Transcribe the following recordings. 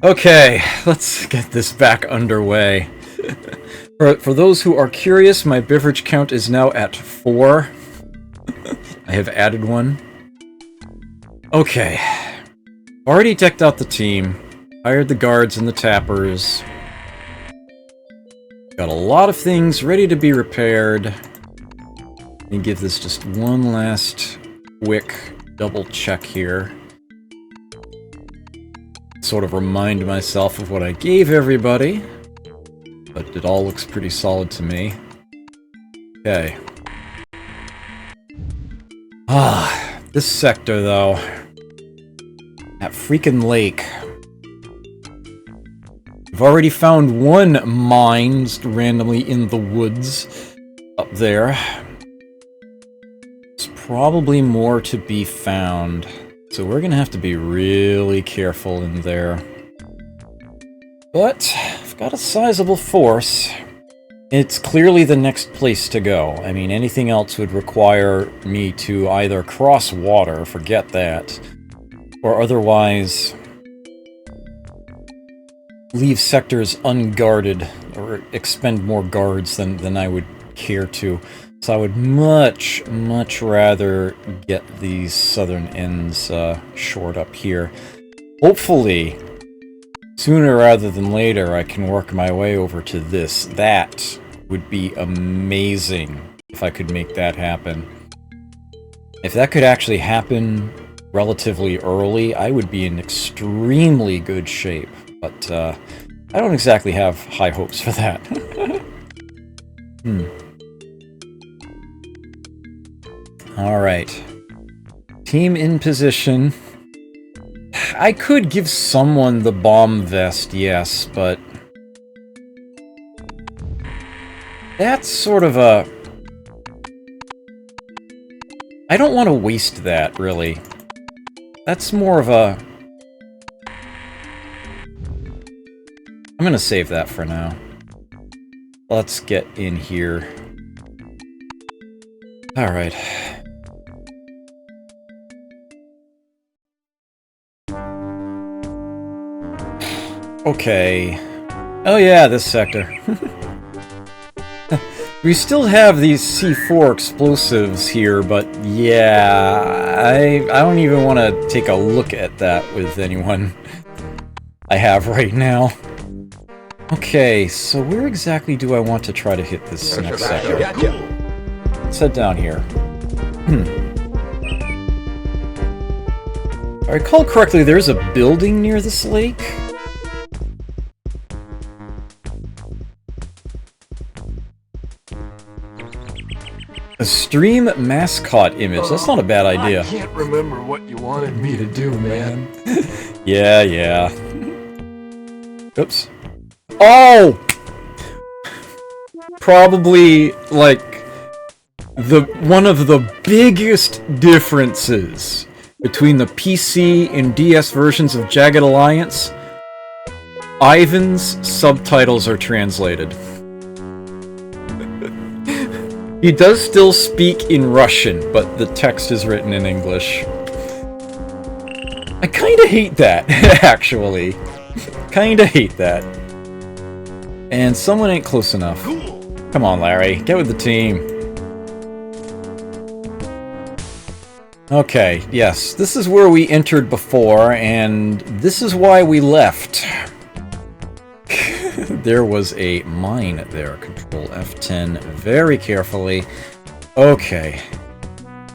Okay, let's get this back underway. For those who are curious, my beverage count is now at 4. I have added one. Okay. Already decked out the team. Hired the guards and the tappers. Got a lot of things ready to be repaired. Let me give this just one last quick double check here. Sort of remind myself of what I gave everybody. But it all looks pretty solid to me. Okay. This sector though. That freaking lake. I've already found one mine just randomly in the woods up there. There's probably more to be found. So we're gonna have to be really careful in there. But I've got a sizable force. It's clearly the next place to go. I mean, anything else would require me to either cross water, forget that, or otherwise leave sectors unguarded or expend more guards than I would care to. So I would much rather get these southern ends shored up here. Hopefully, sooner rather than later, I can work my way over to this. That would be amazing if I could make that happen. If that could actually happen relatively early, I would be in extremely good shape. But I don't exactly have high hopes for that. Alright. Team in position. I could give someone the bomb vest, yes, but that's sort of a... I don't want to waste that, really. That's more of a... I'm gonna save that for now. Let's get in here. Alright. Okay. Oh yeah, this sector. We still have these C4 explosives here, but yeah, I don't even want to take a look at that with anyone I have right now. Okay, so where exactly do I want to try to hit this next sector? Let's head down here. If I recall correctly, there's a building near this lake. A stream mascot image. That's not a bad idea. I can't remember what you wanted me to do, man. Yeah. Oops. Oh! Probably, like, one of the biggest differences between the PC and DS versions of Jagged Alliance, Ivan's subtitles are translated. He does still speak in Russian, but the text is written in English. I kinda hate that, actually. Kinda hate that. And someone ain't close enough. Come on, Larry, get with the team. Okay, yes, this is where we entered before, and this is why we left. There was a mine there. Control F10 very carefully. Okay.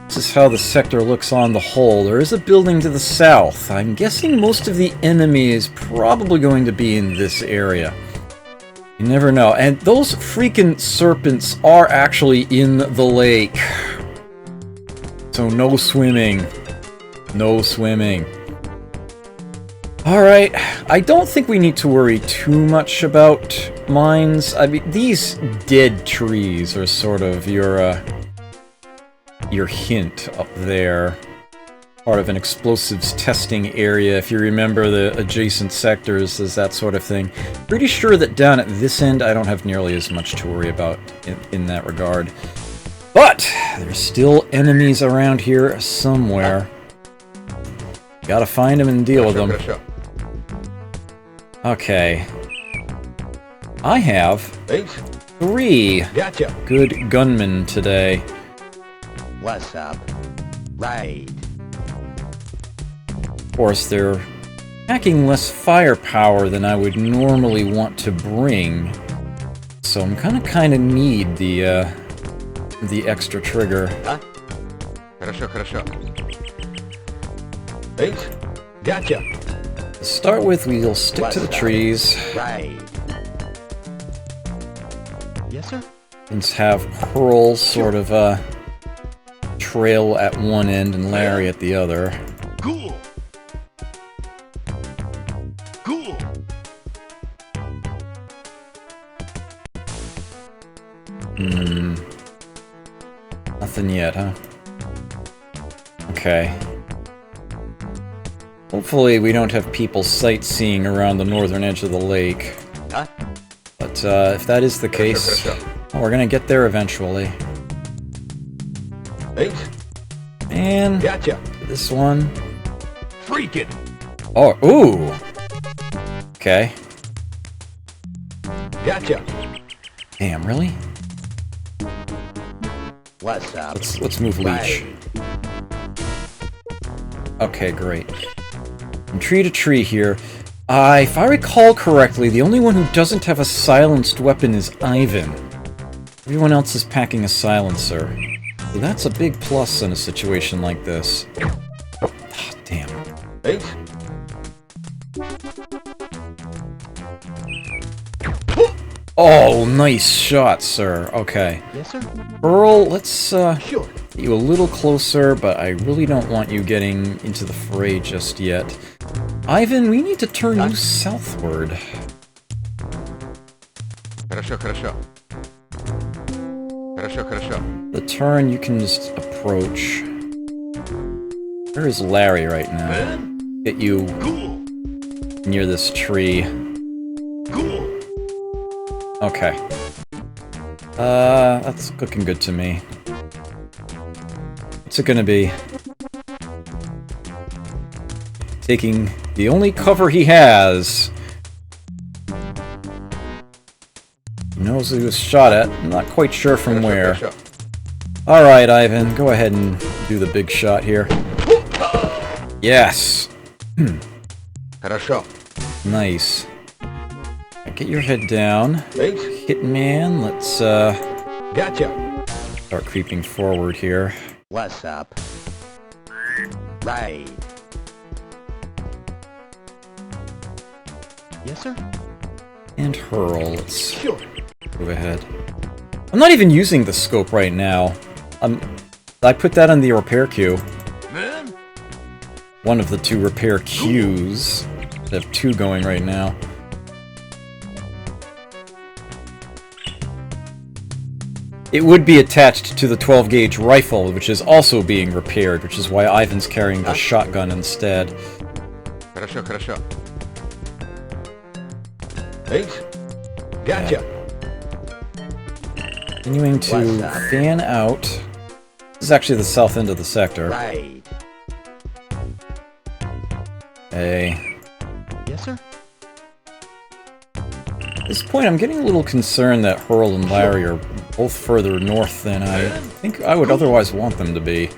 This is how the sector looks on the whole. There is a building to the south. I'm guessing most of the enemy is probably going to be in this area. You never know. And those freaking serpents are actually in the lake. So no swimming. No swimming. Alright, I don't think we need to worry too much about mines. I mean, these dead trees are sort of your hint up there. Part of an explosives testing area. If you remember the adjacent sectors, there's that sort of thing. Pretty sure that down at this end, I don't have nearly as much to worry about in that regard. But there's still enemies around here somewhere. Gotta find them and deal with them. Okay. I have Thanks. 3 Gotcha. good gunmen today. What's up? Right. Of course, they're packing less firepower than I would normally want to bring, so I'm kinda need the extra trigger. Huh? Хорошо. Thanks. Gotcha. To start with, we'll stick to the trees. Right. Yes, sir. And have Pearl sort of trail at one end and Larry at the other. Cool. Nothing yet, huh? Okay. Hopefully we don't have people sightseeing around the northern edge of the lake. Huh? But if that is the case, we're gonna get there eventually. Thanks. And Gotcha. this one. Freaking. Oh, ooh. Okay. Gotcha. Damn, really? What's up? Let's move Leech. Okay, great. From tree to tree here. If I recall correctly, the only one who doesn't have a silenced weapon is Ivan. Everyone else is packing a silencer. So that's a big plus in a situation like this. Oh, damn. Thanks. Oh, nice shot, sir. Okay. Yes, sir. Earl, let's Sure. get you a little closer, but I really don't want you getting into the fray just yet. Ivan, we need to turn you southward. Хорошо. The turn, you can just approach. Where is Larry right now? Get you near this tree. Okay. That's looking good to me. What's it gonna be? Taking the only cover he has. He knows he was shot at. I'm not quite sure from where. Alright, Ivan, go ahead and do the big shot here. Yes! Хорошо. Nice. Get your head down. Thanks. Hitman, let's Gotcha. start creeping forward here. What's up? Right. Yes, sir. And hurl, let's Sure. move ahead. I'm not even using the scope right now. I put that on the repair queue. Man. One of the 2 repair queues. I have 2 going right now. It would be attached to the 12-gauge rifle, which is also being repaired, which is why Ivan's carrying the shotgun instead. Хорошо. Thanks. Gotcha. Continuing to fan out. This is actually the south end of the sector. Right. Hey. Yes, sir. At this point, I'm getting a little concerned that Hurl and Larry are both further north than I think I would otherwise want them to be,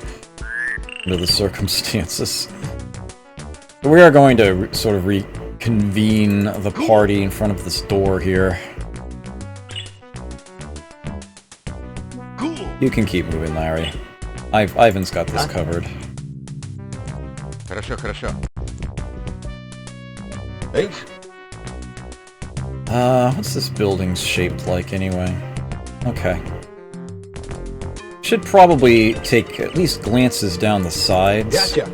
under the circumstances. But we are going to sort of reconvene the party in front of this door here. You can keep moving, Larry. Ivan's got this covered. Хорошо. Thanks. What's this building shaped like anyway? Okay. Should probably take at least glances down the sides. Gotcha.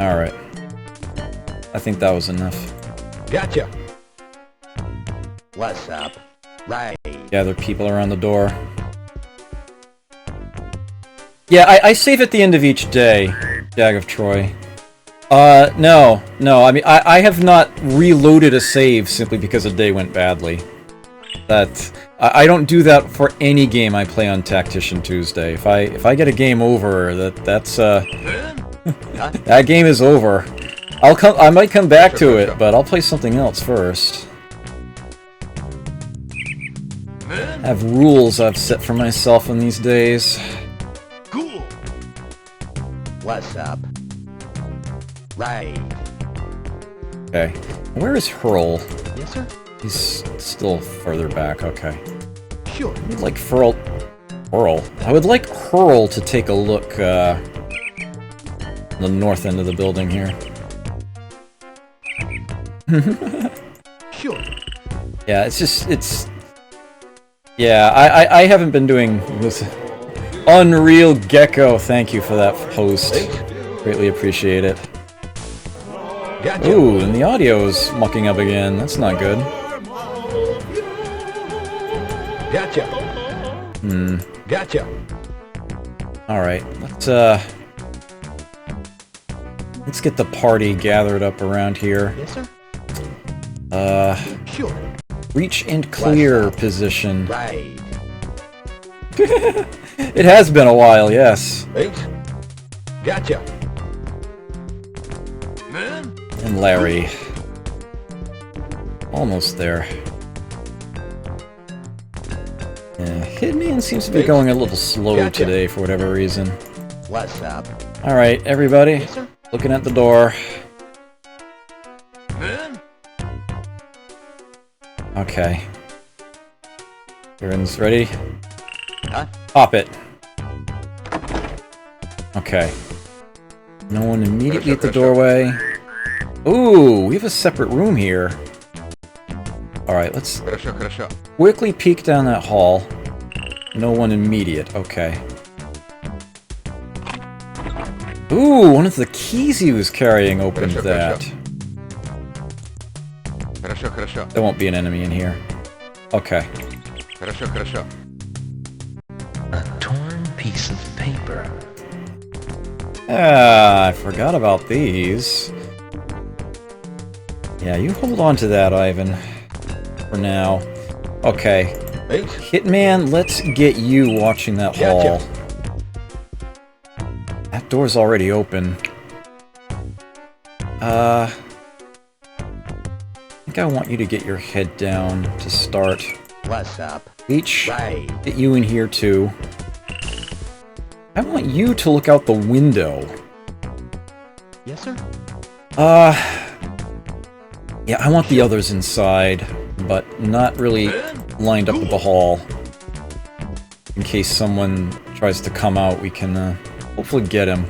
Alright. I think that was enough. Gotcha. What's up? Right. Gather people around the door. Yeah, I save at the end of each day, Jag of Troy. No. I mean, I have not reloaded a save simply because a day went badly. I don't do that for any game I play on Tactician Tuesday. If I get a game over, that's Huh? That game is over. I might come back to it, but I'll play something else first. I have rules I've set for myself in these days. Cool. What's up? Right. Okay. Where is Hurl? Yes, sir? He's still further back, okay. Sure. I would like Hurl. I would like Hurl to take a look, the north end of the building here. Sure. Yeah, yeah, I haven't been doing this. Unreal Gecko, thank you for that post. Greatly appreciate it. Gotcha. Ooh, and the audio's mucking up again. That's not good. Gotcha. Gotcha. Alright, let's get the party gathered up around here. Yes, sir? Sure. Reach and clear position. Right. It has been a while, yes. Thanks. Gotcha. Man. And Larry. Almost there. Yeah, Hitman seems to be going a little slow Gotcha. today for whatever reason. What's up? Alright, everybody. Yes, sir? Looking at the door. Man. Okay. Everyone's ready? Huh? Pop it. Okay. No one immediately at the doorway. Ooh, we have a separate room here. Alright, let's Хорошо, хорошо. quickly peek down that hall. No one immediate, okay. Ooh, one of the keys he was carrying opened that. Хорошо, хорошо. There won't be an enemy in here. Okay. Хорошо, хорошо. A torn piece of paper. Ah, I forgot about these. Yeah, you hold on to that, Ivan. For now. Okay. Thanks. Hitman, let's get you watching that Gotcha. hall. That door's already open. I think I want you to get your head down to start. What's up? Leech, Right. get you in here too. I want you to look out the window. Yes, sir? Yeah, I want the others inside, but not really lined up with the hall. In case someone tries to come out, we can hopefully get him.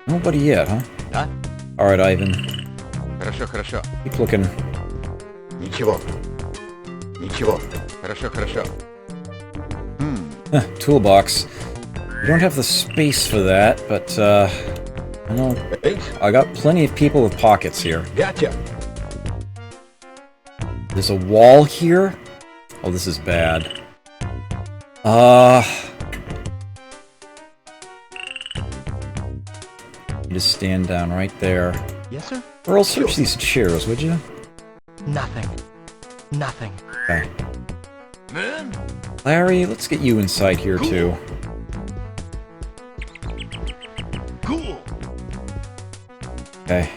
Nobody yet, huh? Huh? Alright, Ivan. Хорошо, хорошо. Keep looking. Ничего. Ничего. Хорошо, хорошо. Toolbox. We don't have the space for that, but I know Thanks. I got plenty of people with pockets here. Gotcha. There's a wall here. Oh, this is bad. You just stand down right there. Yes, sir? Earl, search these chairs, would you? Nothing. Nothing. Okay. Man. Larry, let's get you inside here too. Cool. Okay.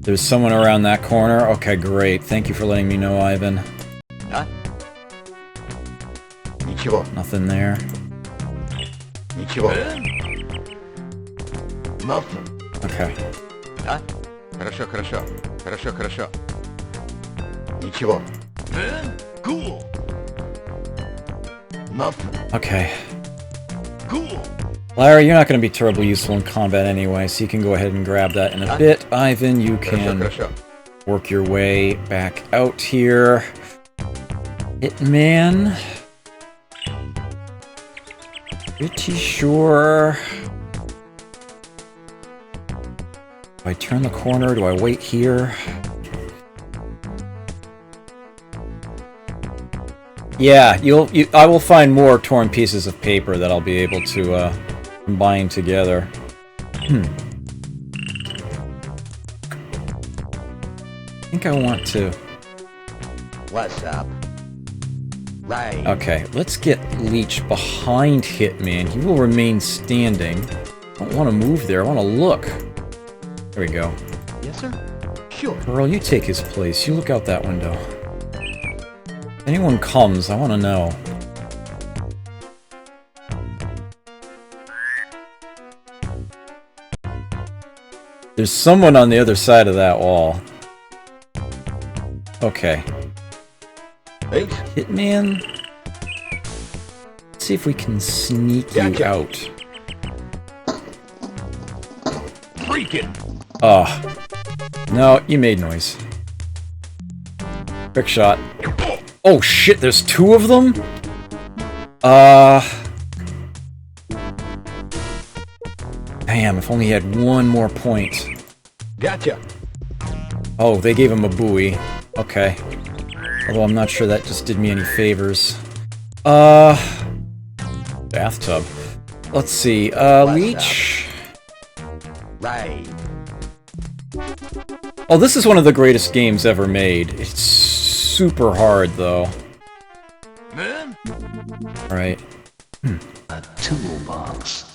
There's someone around that corner? Okay, great. Thank you for letting me know, Ivan. Huh? Ничего. Nothing there. Ничего. Man. Nothing. Okay. Huh? Хорошо, хорошо. Хорошо, хорошо. Ничего. Man. Cool. Nothing. Okay. Cool. Larry, you're not going to be terribly useful in combat anyway, so you can go ahead and grab that in a bit. Ivan, you Хорошо, can хорошо. work your way back out here. Hitman. Pretty sure. Do I turn the corner? Do I wait here? Yeah, I will find more torn pieces of paper that I'll be able to combine together. I think I want to What's up? Right. Okay, let's get Leech behind Hitman. He will remain standing. I don't want to move there. I want to look. There we go. Yes, sir. Sure. Earl, you take his place. You look out that window. If anyone comes, I want to know. There's someone on the other side of that wall. Okay. Eight. Hitman. Let's see if we can sneak you Gotcha. out. Freaking! No, you made noise. Trick shot. Oh shit, there's two of them? Damn, if only he had one more point. Gotcha. Oh, they gave him a buoy. Okay. Although I'm not sure that just did me any favors. Bathtub. Let's see, Leech. Right. Oh, this is one of the greatest games ever made. It's super hard, though. Man? Alright. A toolbox.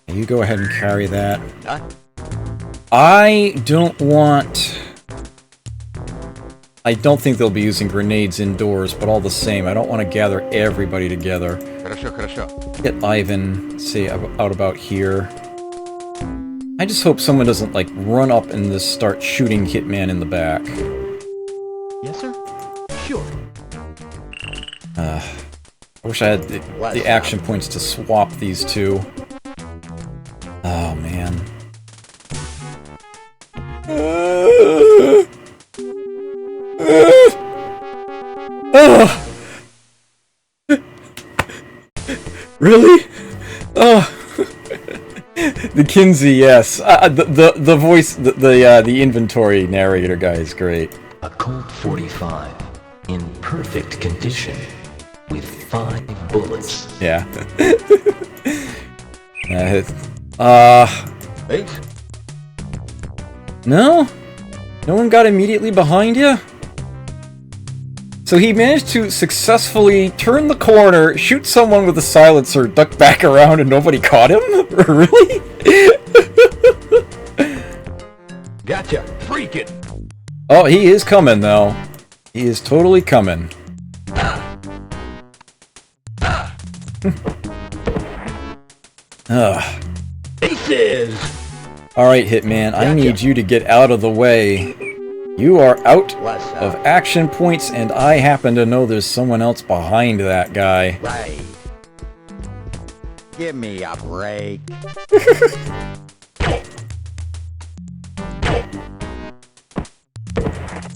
You go ahead and carry that. Huh? I don't want... I don't think they'll be using grenades indoors, but all the same, I don't want to gather everybody together. Хорошо, хорошо. Get Ivan, say, out about here. I just hope someone doesn't, like, run up and just start shooting Hitman in the back. Yes, sir. Sure. I wish I had the action points to swap these two. Oh, man. Really? Oh. The Kinsey, yes. The voice, the inventory narrator guy is great. A Colt 45 in perfect condition with 5 bullets. Yeah. Eight. No? No one got immediately behind you? So he managed to successfully turn the corner, shoot someone with a silencer, duck back around, and nobody caught him? Really? Gotcha! Freaking! Oh, he is coming, though. He is totally coming. Ugh. Aces. Alright, Hitman, I Gotcha. need you to get out of the way. You are out What's of up? action points, and I happen to know there's someone else behind that guy. Right. Give me a break.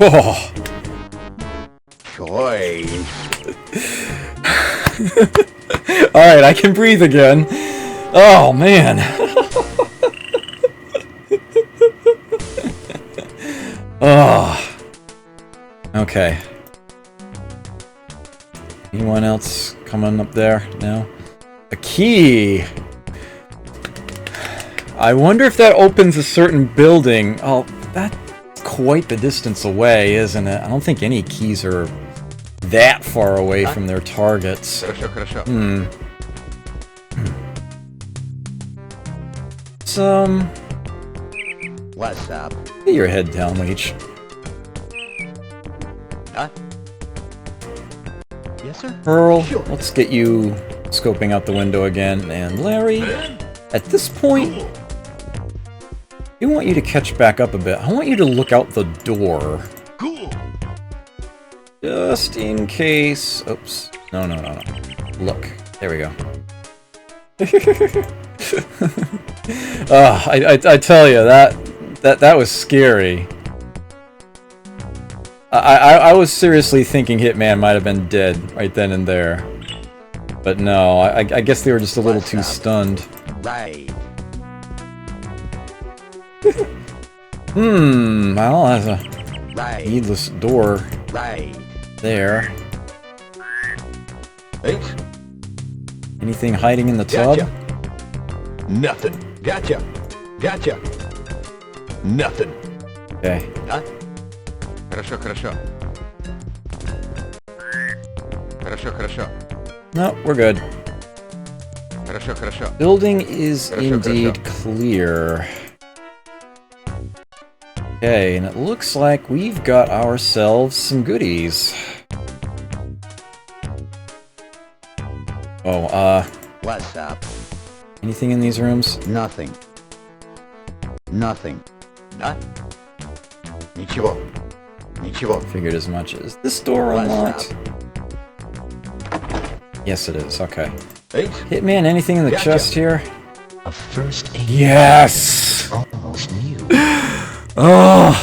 Oh. Choice. Alright, I can breathe again. Oh, man. Oh. Okay. Anyone else coming up there? No? A key! I wonder if that opens a certain building. Oh, that's quite the distance away, isn't it? I don't think any keys are that far away from their targets. Хорошо, хорошо. What's up? Get your head down, Leech. Huh? Yes, sir. Pearl, Sure. let's get you scoping out the window again. And Larry, Man? at this point, Cool! I want you to catch back up a bit. I want you to look out the door. Cool! Just in case... Oops. No. Look. There we go. I tell you, that was scary. I was seriously thinking Hitman might have been dead right then and there. But no, I guess they were just a little too stunned. Right. Well, that's a Right. needless door Right. there. Eight. Anything hiding in the tub? Gotcha. Nothing. Gotcha. Gotcha. Nothing. Okay. Huh? Хорошо, хорошо. Хорошо, хорошо. No, we're good. Хорошо, хорошо. Building is Хорошо, indeed хорошо. clear. Okay, and it looks like we've got ourselves some goodies. Oh, What's up? anything in these rooms? Nothing. Nothing. Да? Ничего. Ничего. Figured as much. Is this door What's unlocked? Yes, it is. Okay. Eight. Hitman, anything in the Gotcha. chest here? A first aid Yes! almost new. Oh!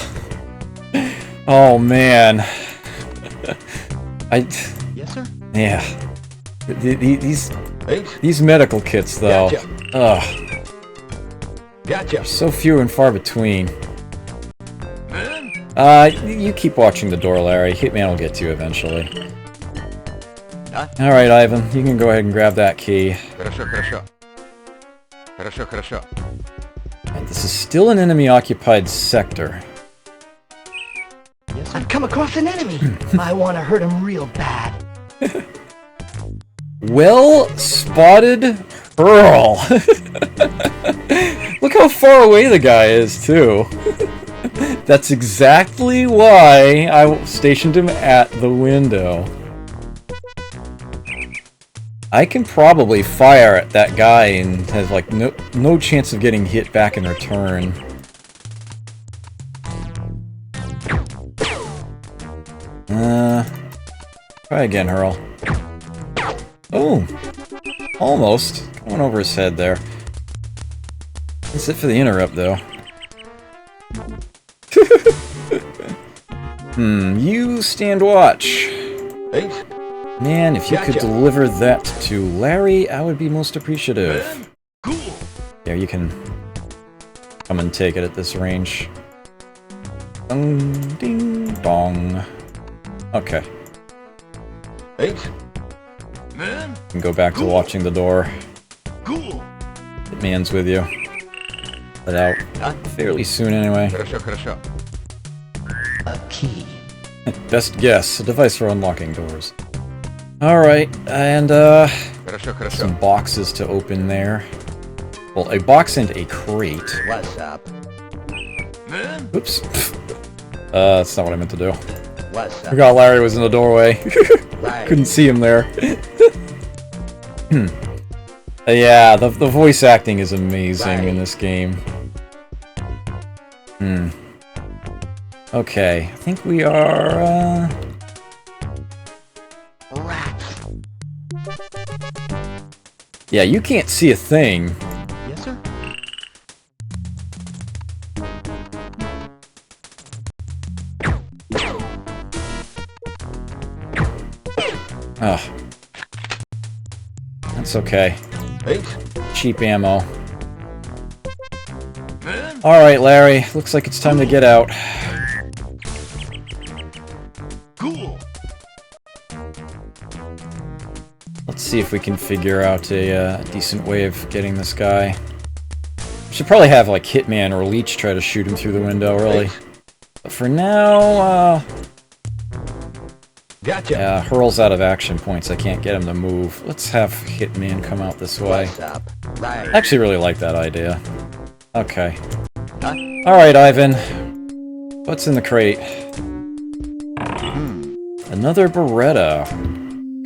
Oh, man. Yes, sir. Yeah. These Eight. medical kits, though. Gotcha. Ugh. Gotcha. So few and far between. Man? You keep watching the door, Larry. Hitman will get to you eventually. Huh? Alright, Ivan. You can go ahead and grab that key. Хорошо, хорошо. Хорошо, хорошо. And this is still an enemy-occupied sector. Yes, sir. I've come across an enemy. I want to hurt him real bad. Well spotted, Earl. Look how far away the guy is, too. That's exactly why I stationed him at the window. I can probably fire at that guy and have like no chance of getting hit back in return. Try again, Hurl. Oh! Almost. Going over his head there. That's it for the interrupt, though. You stand watch. Eight. Man, if you could Gotcha. deliver that to Larry, I would be most appreciative. Man? Cool. Yeah, you can come and take it at this range. Ding, ding, dong. Okay, Eight. Man? you can go back to watching the door. Cool. Hitman's with you. Let out Huh? fairly soon anyway. Хорошо, хорошо. A key. Best guess, a device for unlocking doors. Alright, and Хорошо, хорошо. some boxes to open there. Well, a box and a crate. What's up? Man? Oops. That's not what I meant to do. What's up? Forgot Larry was in the doorway. Right. Couldn't see him there. Yeah, the voice acting is amazing in this game. Okay, I think we are, Rats. yeah, you can't see a thing. Yes, sir. Ugh. That's okay. Eight. Cheap ammo. Man? Alright, Larry, looks like it's time to get out. Cool. Let's see if we can figure out a decent way of getting this guy. Should probably have, like, Hitman or Leech try to shoot him through the window, really. But for now, Gotcha. yeah, Hurl's out of action points. I can't get him to move. Let's have Hitman come out this way. What's up? Right. I actually really like that idea. Okay. Huh? Alright, Ivan. What's in the crate? Another Beretta.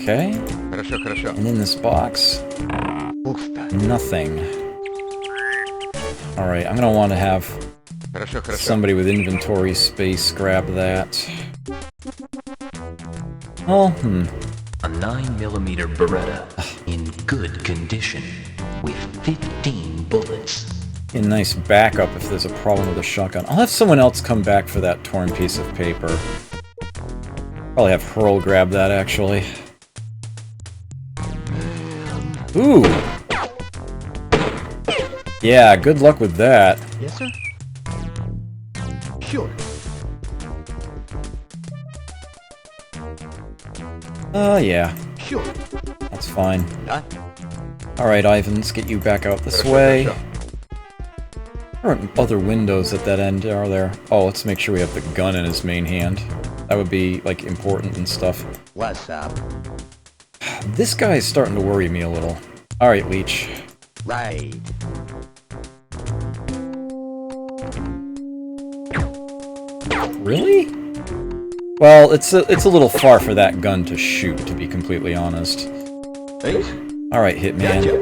Okay. Хорошо, хорошо. And in this box, Пусто. nothing. Alright, I'm gonna want to have Хорошо, хорошо. somebody with inventory space grab that. Oh, A 9mm Beretta in good condition with 15 bullets. a nice backup if there's a problem with a shotgun. I'll have someone else come back for that torn piece of paper. Probably have Hurl grab that, actually. Ooh! Yeah, good luck with that. Yes, sir. Sure. Yeah, Sure. that's fine. Huh? Alright, Ivan, let's get you back out this Хорошо, way. хорошо. There aren't other windows at that end, are there? Oh, let's make sure we have the gun in his main hand. That would be, like, important and stuff. What's up? This guy is starting to worry me a little. Alright, Leech. Right. Really? Well, it's a little far for that gun to shoot, to be completely honest. Eight. Alright, Hitman. Gotcha.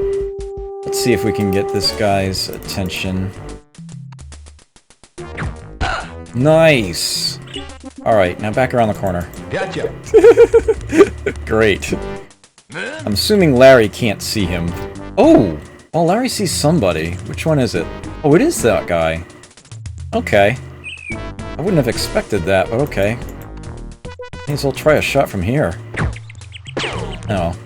Let's see if we can get this guy's attention. Nice! Alright, now back around the corner. Gotcha. Great. Man, I'm assuming Larry can't see him. Oh! Oh, Larry sees somebody. Which one is it? Oh, it is that guy. Okay. I wouldn't have expected that, but okay. May as well try a shot from here. Oh.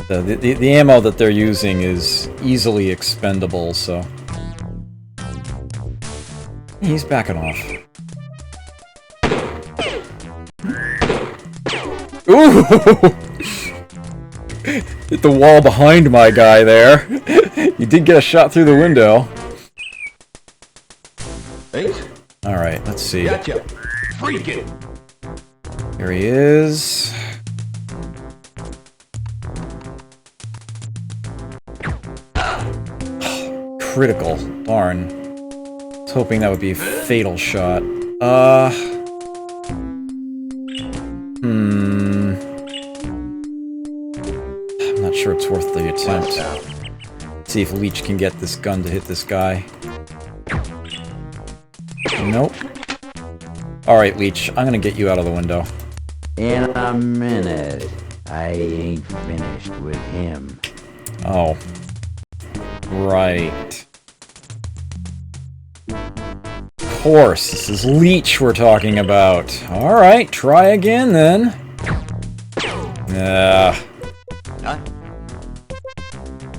The ammo that they're using is easily expendable, so... He's backing off. Ooh! Hit the wall behind my guy there. You did get a shot through the window. Eight. Alright, let's see. Gotcha. Freaking. Here he is. Critical. Darn. I was hoping that would be a fatal shot. I'm not sure it's worth the attempt. Let's see if Leech can get this gun to hit this guy. Nope. Alright, Leech, I'm gonna get you out of the window. In a minute. I ain't finished with him. Oh. Right. Of course, this is Leech we're talking about. Alright, try again then.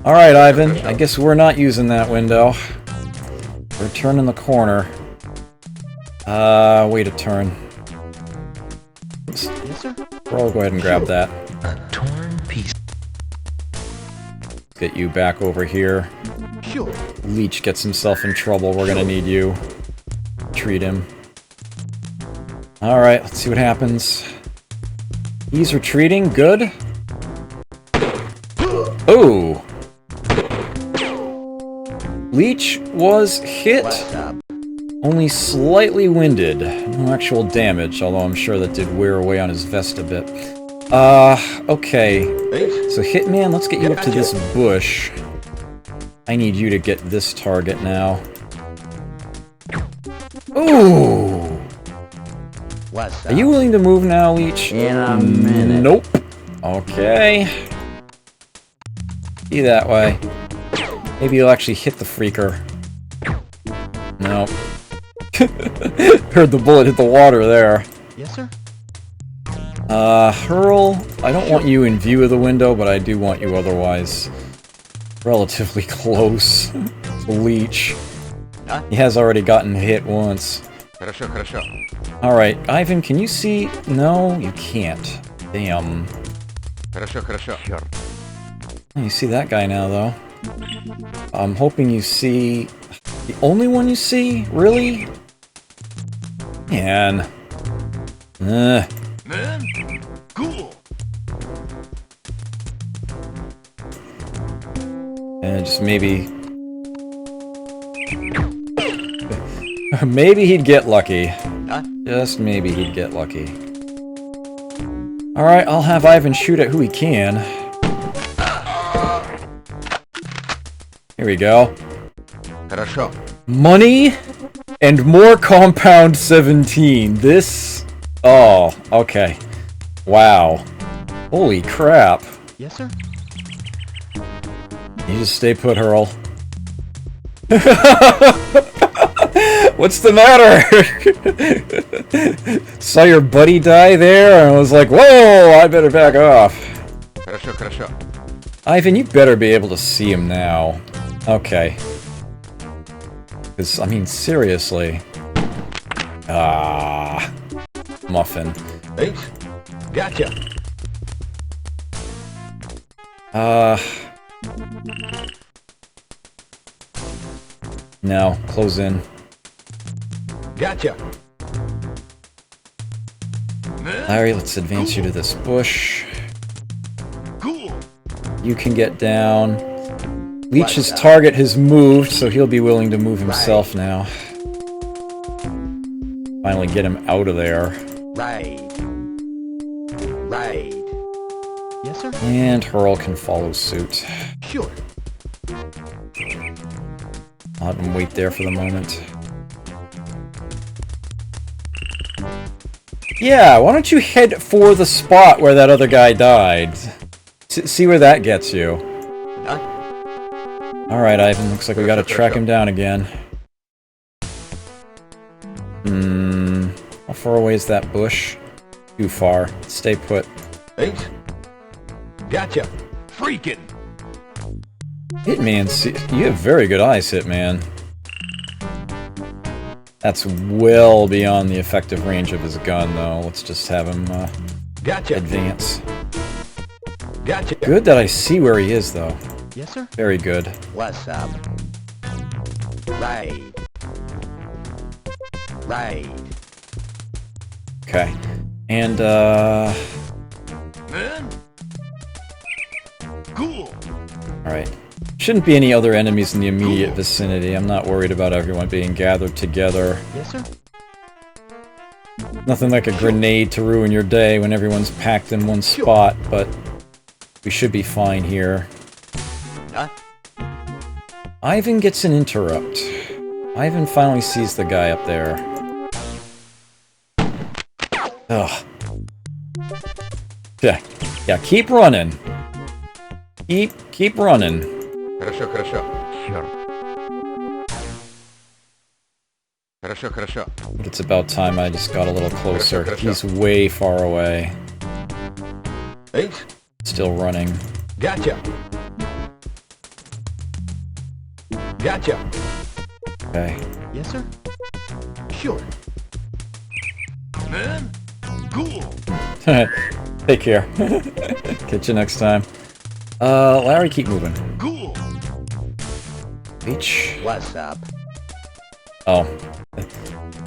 Alright, Ivan, I guess we're not using that window. We're turning the corner. Wait a turn. Yes, sir. I'll go ahead and grab that. A torn piece. Get you back over here. Sure. Leech gets himself in trouble. We're gonna need you. Treat him. Alright, let's see what happens. He's retreating. Good. Oh! Leech was hit. What's up? Only slightly winded. No actual damage, although I'm sure that did wear away on his vest a bit. Okay. Eight. So Hitman, let's get you up to this bush. I need you to get this target now. Ooh! What's Are you willing to move now, Leech? In a minute. Nope. Okay. Be that way. Maybe you'll actually hit the freaker. No. Heard the bullet hit the water there. Yes, sir. Hurl, I don't want you in view of the window, but I do want you otherwise relatively close to Leech. He has already gotten hit once. Хорошо, хорошо. Alright, Ivan, can you see? No, you can't. Damn. Хорошо, хорошо. Черт. You see that guy now, though. I'm hoping you see... The only one you see? Really? Man. man, cool. And just maybe... maybe he'd get lucky. Huh? Just maybe he'd get lucky. Alright, I'll have Ivan shoot at who he can. Here we go. Хорошо. Money and more compound 17. This... Oh, okay. Wow. Holy crap. Yes, sir. You just stay put, Hurl. What's the matter? Saw your buddy die there, and I was like, whoa, I better back off. Хорошо, хорошо. Ivan, you better be able to see him now. Okay. Because, I mean, seriously. Ah. Muffin. Eight. Gotcha. No, close in. Gotcha. Man, Larry, let's advance you to this bush. You can get down. Leech's target has moved, so he'll be willing to move himself now. Finally get him out of there. Right. Right. Yes, sir. And Hurl can follow suit. Sure. I'll have him wait there for the moment. Yeah, why don't you head for the spot where that other guy died? See where that gets you. Alright, Ivan, looks like we gotta track him down again. How far away is that bush? Too far. Stay put. Thanks. Gotcha. Freaking! Hitman, you have very good eyes, Hitman. That's well beyond the effective range of his gun, though. Let's just have him Gotcha. advance. Gotcha. Good that I see where he is, though. Yes, sir. Very good. What's up? Right. Right. Okay. And, Man? Cool! alright. Shouldn't be any other enemies in the immediate vicinity. I'm not worried about everyone being gathered together. Yes, sir. Nothing like a grenade to ruin your day when everyone's packed in one spot, but we should be fine here. Huh? Ivan gets an interrupt. Ivan finally sees the guy up there. Ugh. Yeah, keep running. Keep running. Хорошо, хорошо. Sure. Хорошо, хорошо. But it's about time I just got a little closer. Хорошо. He's way far away. Thanks. Still running. Gotcha. Gotcha. Okay. Yes, sir. Sure. Man? Cool! Take care. Catch you next time. Larry, keep moving. Cool! H. What's up? Oh.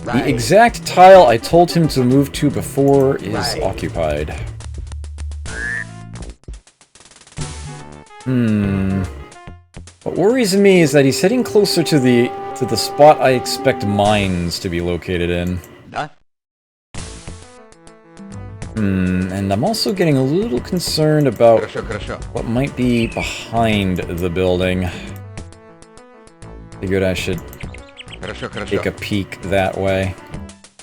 The exact tile I told him to move to before is occupied. What worries me is that he's heading closer to the spot I expect mines to be located in. Huh? And I'm also getting a little concerned about Хорошо, хорошо. what might be behind the building. Figured I should Хорошо, хорошо. take a peek that way.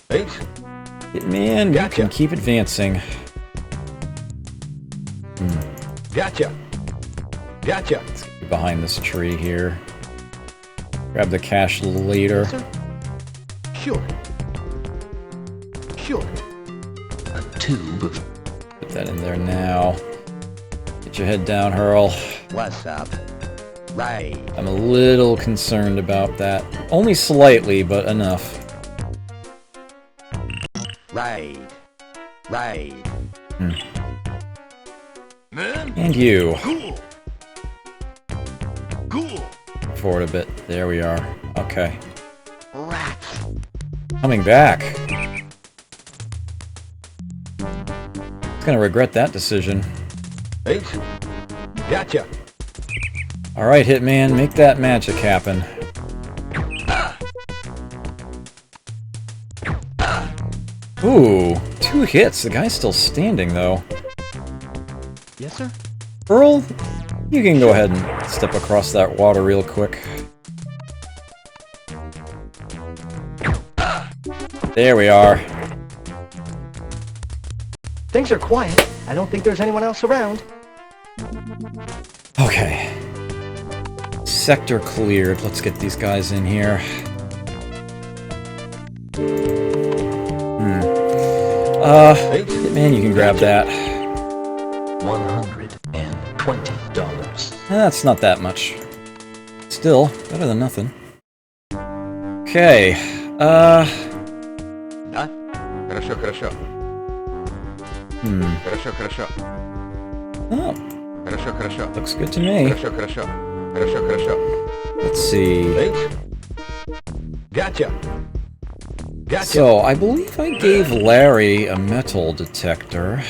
Thanks. Man, you Gotcha. can keep advancing. Gotcha. Gotcha. Behind this tree here. Grab the cash later. Sir. Sure. Sure. A tube of Put that in there now. Get your head down, Hurl. What's up? Right. I'm a little concerned about that. Only slightly, but enough. Right. Right. Man? And you. Cool! Cool! Forward a bit. There we are. Okay. Rats. Coming back. He's gonna regret that decision. Thanks. Gotcha. Alright, Hitman, make that magic happen. Ooh, 2 hits. The guy's still standing, though. Yes, sir. Earl, you can go ahead and step across that water real quick. There we are. Things are quiet. I don't think there's anyone else around. Okay. Sector cleared. Let's get these guys in here. Man, you can grab that. $120. That's not that much. Still, better than nothing. Okay, Да? Хорошо, хорошо. Хорошо, хорошо. oh, Хорошо, хорошо. looks good to me. Хорошо, хорошо. Хорошо, хорошо. Let's see. Thanks. Gotcha. Gotcha. So, I believe I gave Larry a metal detector.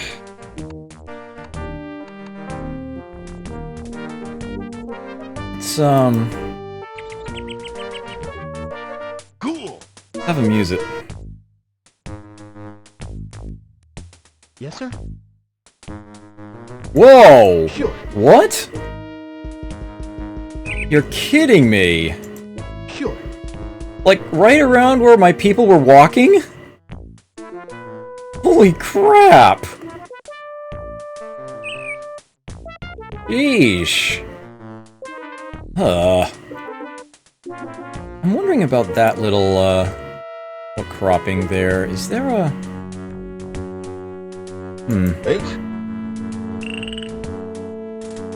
Let's, Cool. have him use it. Yes, sir? Whoa! Sure. What? You're kidding me! Sure. Like, right around where my people were walking? Holy crap! Yeesh. I'm wondering about that little cropping there. Is there a... Eight.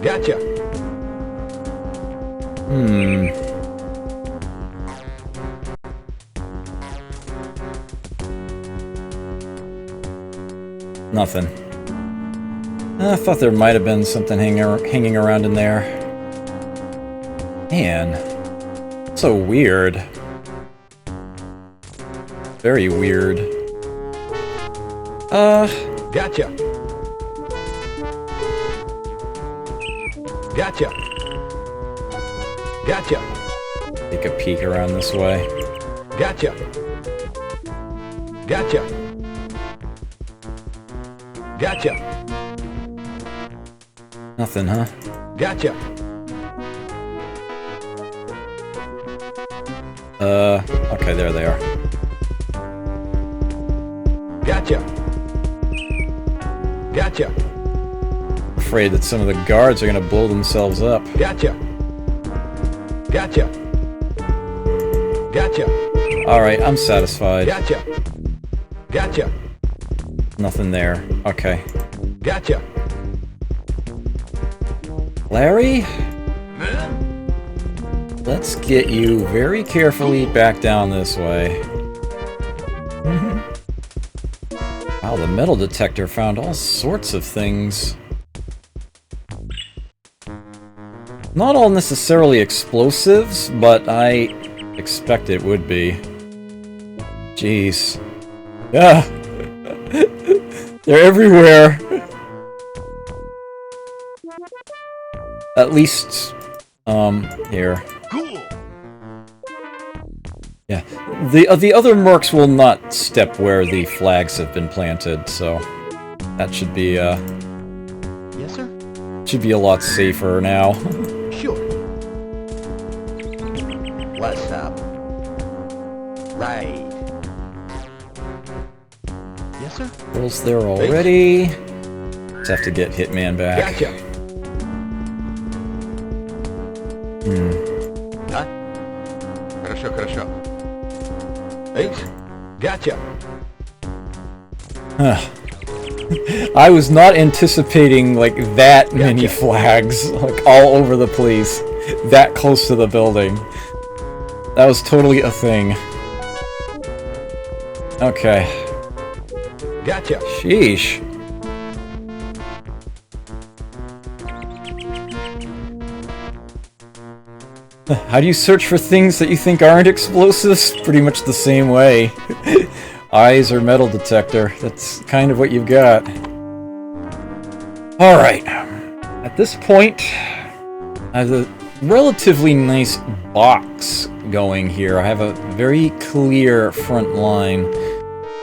Gotcha. Nothing. I thought there might have been something hanging around in there. Man. So weird. Very weird. Gotcha. Gotcha. Gotcha. Take a peek around this way. Gotcha. Gotcha. Gotcha. Nothing, huh? Gotcha. Okay, there they are. Gotcha. Gotcha. Afraid that some of the guards are gonna blow themselves up. Gotcha. Gotcha. Gotcha. Alright, I'm satisfied. Gotcha. Gotcha. Nothing there. Okay. Gotcha. Larry? Man. Let's get you very carefully back down this way. Wow, the metal detector found all sorts of things. Not all necessarily explosives, but I expect it would be. Jeez. Yeah. They're everywhere. At least, here. Cool. Yeah, the other mercs will not step where the flags have been planted, so that should be Yes, sir? should be a lot safer now. Sure. What's up? Right. Yes, sir? Girls there already. Just have to get Hitman back. Gotcha. Huh? Хорошо, хорошо. Eight. Gotcha. I was not anticipating like that many Gotcha. flags, like all over the place, that close to the building. That was totally a thing. Okay. Gotcha. Sheesh. How do you search for things that you think aren't explosives? Pretty much the same way. Eyes or metal detector. That's kind of what you've got. Alright. At this point, I have a relatively nice box going here. I have a very clear front line.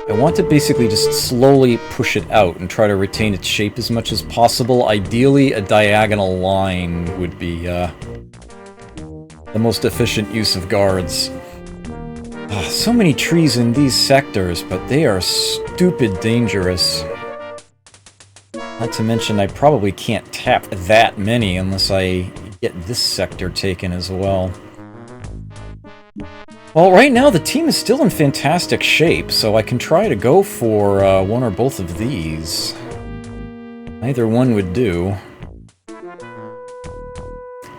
I want to basically just slowly push it out and try to retain its shape as much as possible. Ideally, a diagonal line would be the most efficient use of guards. So many trees in these sectors, but they are stupid dangerous. Not to mention, I probably can't tap that many unless I get this sector taken as well. Well, right now the team is still in fantastic shape, so I can try to go for one or both of these. Either one would do.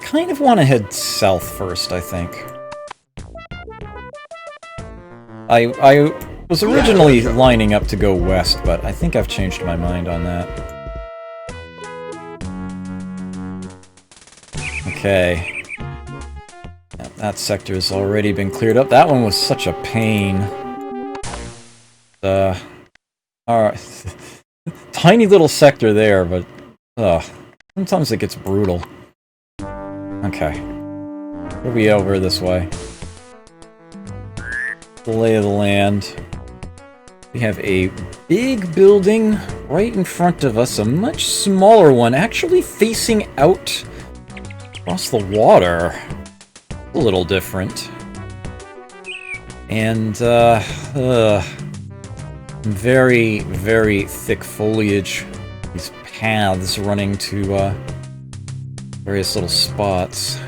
Kind of want to head south first, I think. I was originally lining up to go west, but I think I've changed my mind on that. Okay. That sector has already been cleared up. That one was such a pain. Alright. Tiny little sector there, but sometimes it gets brutal. Okay. We'll be over this way. The lay of the land. We have a big building right in front of us, a much smaller one, actually facing out across the water. A little different. And, very, very thick foliage. These paths running to, various little spots.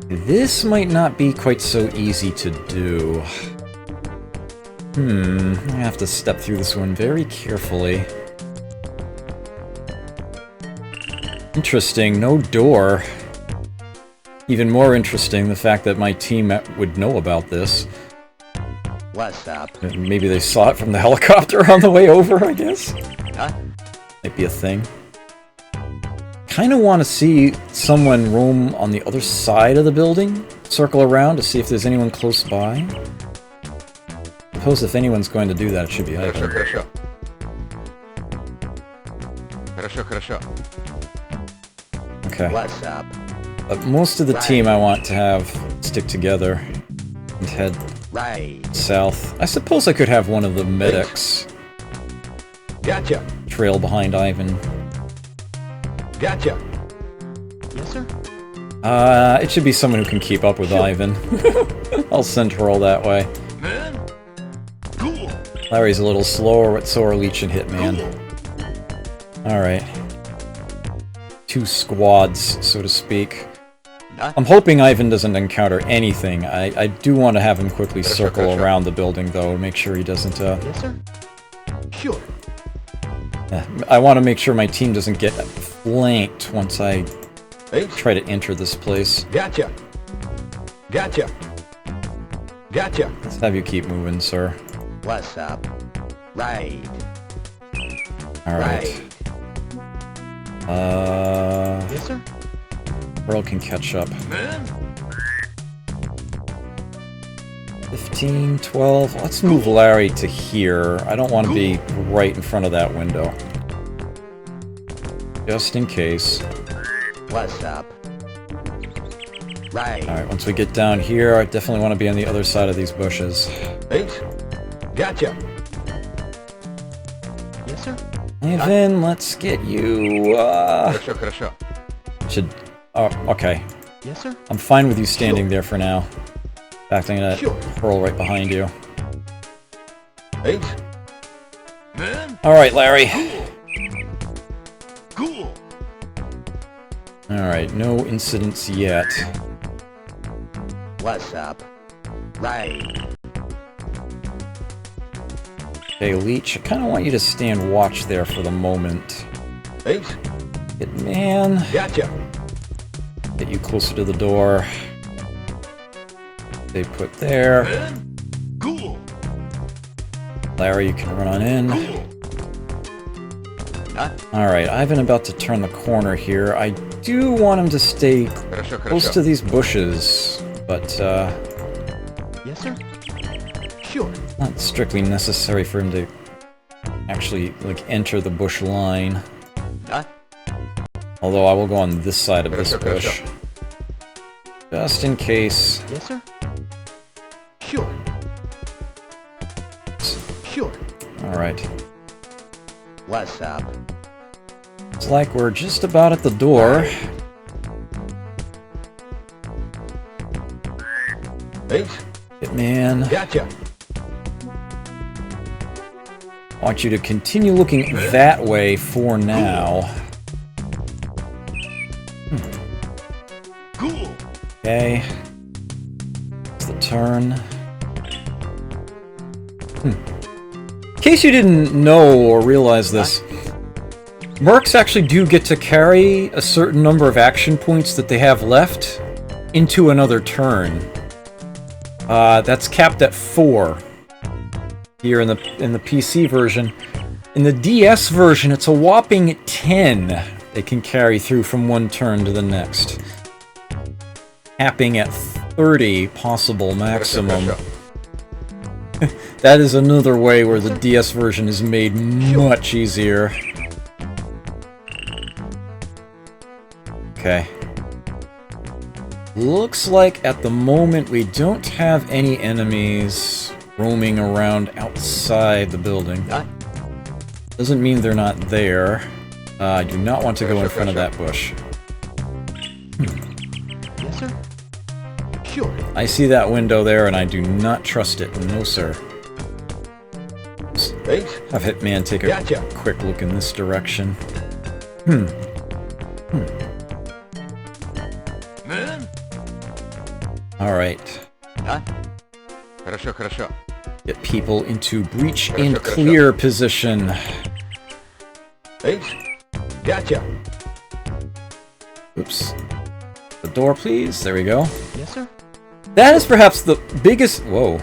This might not be quite so easy to do. I have to step through this one very carefully. Interesting, no door. Even more interesting, the fact that my team would know about this. What's up? Maybe they saw it from the helicopter on the way over, I guess? Huh? Might be a thing. Kinda want to see someone roam on the other side of the building, circle around to see if there's anyone close by. I suppose if anyone's going to do that, it should be Ivan. Хорошо. Хорошо, хорошо. Okay. What's up? Most of the team I want to have stick together and head Right. south. I suppose I could have one of the medics Gotcha. trail behind Ivan. Gotcha. Yes, sir? It should be someone who can keep up with Ivan. I'll send her all that way. Man. Cool. Larry's a little slower, but so are Leech and Hitman. Alright. 2 squads, so to speak. I'm hoping Ivan doesn't encounter anything. I do want to have him quickly circle around the building, though, to make sure he doesn't, Yes, sir? Sure. I want to make sure my team doesn't get flanked once I Thanks. try to enter this place. Gotcha. Gotcha. Gotcha. Let's have you keep moving, sir. What's up? Right. Alright. Yes, sir? Earl can catch up. Man. 15, 12. Let's move Larry to here. I don't want to be right in front of that window. Just in case. What's up? Right. Alright, once we get down here, I definitely want to be on the other side of these bushes. Thanks. Gotcha. Yes, sir? Ivan, let's get you, Хорошо, хорошо. should... Oh, okay. Yes, sir? I'm fine with you standing there for now. In fact, I'm gonna Sure. hurl right behind you. Thanks. Man. Alright, Larry. Cool. Alright, no incidents yet. What's up? Right. Okay, Leech, I kinda want you to stand watch there for the moment. Thanks. Hitman, Gotcha. get you closer to the door. They put there. Man. Cool. Larry, you can run on in. Cool. Alright, Ivan about to turn the corner here. I do want him to stay Хорошо, close хорошо. to these bushes, but Yes, sir? Sure. not strictly necessary for him to actually, like, enter the bush line. Although I will go on this side of this Хорошо, bush. хорошо. Just in case. Yes, sir? Sure. Sure. Alright. What's up? It's like we're just about at the door. Thanks. Hitman, Gotcha. I want you to continue looking that way for now. Cool. Okay. It's the turn. In case you didn't know or realize this, Mercs actually do get to carry a certain number of action points that they have left into another turn. That's capped at 4 here in the PC version. In the DS version, it's a whopping 10 they can carry through from one turn to the next, capping at 30 possible maximum. That is another way where the DS version is made much easier. Okay. Looks like at the moment we don't have any enemies roaming around outside the building. Doesn't mean they're not there. I do not want to go in front of that bush. Yes, sir? Sure. I see that window there and I do not trust it. No, sir. Thanks. Have Hitman take a Gotcha. quick look in this direction. Man? Alright. Хорошо, хорошо. Get people into breach and clear position. Thanks. Gotcha. Oops. The door, please. There we go. Yes, sir? That is perhaps the biggest... Whoa.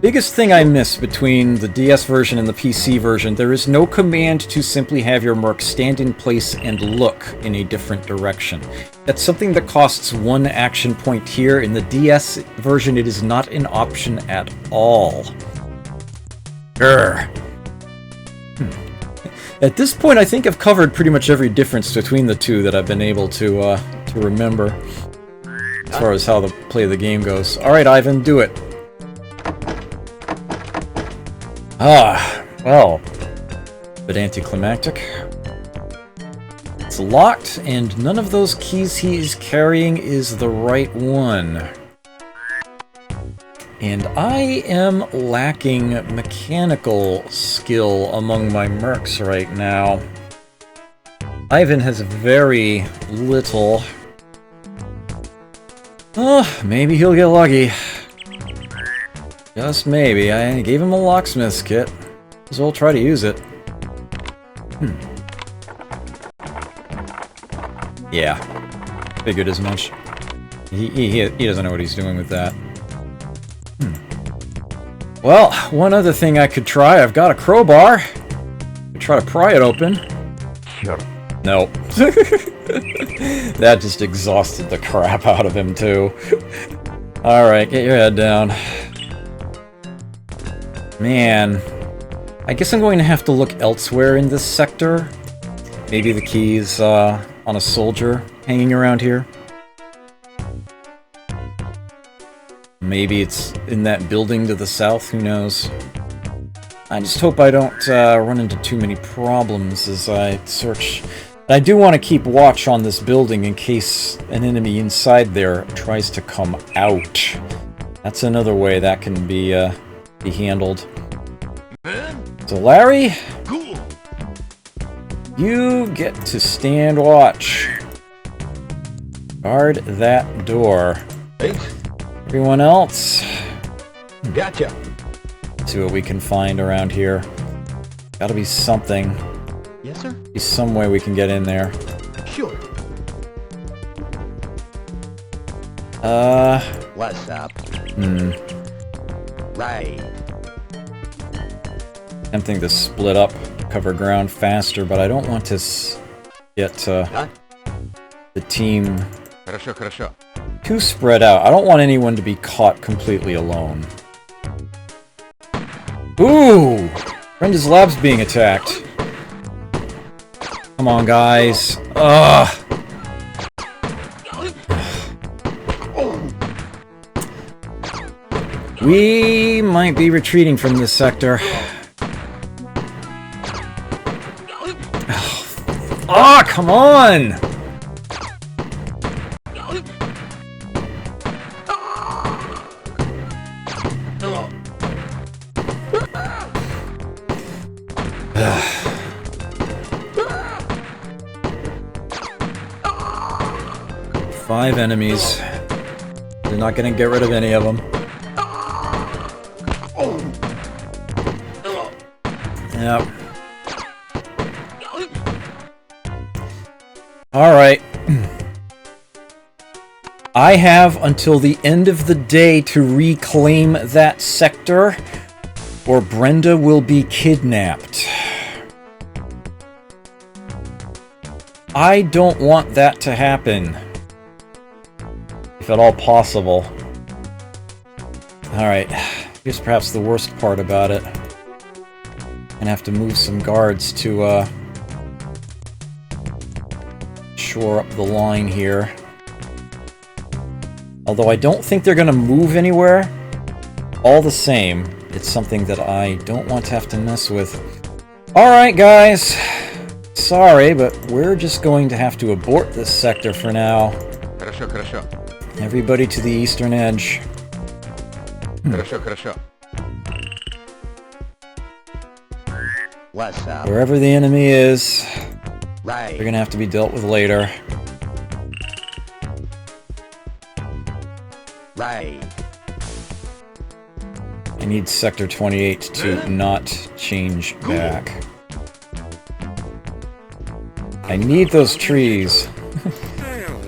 Biggest thing I miss between the DS version and the PC version. There is no command to simply have your merc stand in place and look in a different direction. That's something that costs 1 action point here. In the DS version, it is not an option at all. Grr. At this point, I think I've covered pretty much every difference between the two that I've been able to remember as far as how the play of the game goes. Alright, Ivan, do it. Ah, well, but anticlimactic. It's locked, and none of those keys he's carrying is the right one. And I am lacking mechanical skill among my mercs right now. Ivan has very little. Oh, maybe he'll get lucky. Just maybe. I gave him a locksmith's kit. So we'll try to use it. Yeah. Figured as much. He doesn't know what he's doing with that. Well, one other thing I could try. I've got a crowbar. Could try to pry it open. Sure. Nope. That just exhausted the crap out of him, too. Alright, get your head down. Man, I guess I'm going to have to look elsewhere in this sector. Maybe the key's on a soldier hanging around here. Maybe it's in that building to the south, who knows. I just hope I don't run into too many problems as I search. I do want to keep watch on this building in case an enemy inside there tries to come out. That's another way that can be handled. Man? So Larry, Cool. you get to stand watch. Guard that door. Thanks. Everyone else, Gotcha. see what we can find around here. Gotta be something. Yes, sir? Be some way we can get in there. Sure. What's up? Right. Tempting to split up, cover ground faster, but I don't want to get the team Хорошо, хорошо. too spread out. I don't want anyone to be caught completely alone. Ooh! Brenda's lab's being attacked. Come on, guys. Ugh! We might be retreating from this sector. Ah, come on! Five enemies. They're not gonna get rid of any of them. Yep. Alright. I have until the end of the day to reclaim that sector, or Brenda will be kidnapped. I don't want that to happen. If at all possible. Alright, here's perhaps the worst part about it. I'm gonna have to move some guards to, shore up the line here. Although I don't think they're gonna move anywhere. All the same, it's something that I don't want to have to mess with. Alright guys, sorry, but we're just going to have to abort this sector for now. Хорошо, хорошо. Everybody to the eastern edge. Хорошо, хорошо. What's up? Wherever the enemy is, Right. they're gonna have to be dealt with later. Right. I need Sector 28 to not change back. I need those trees.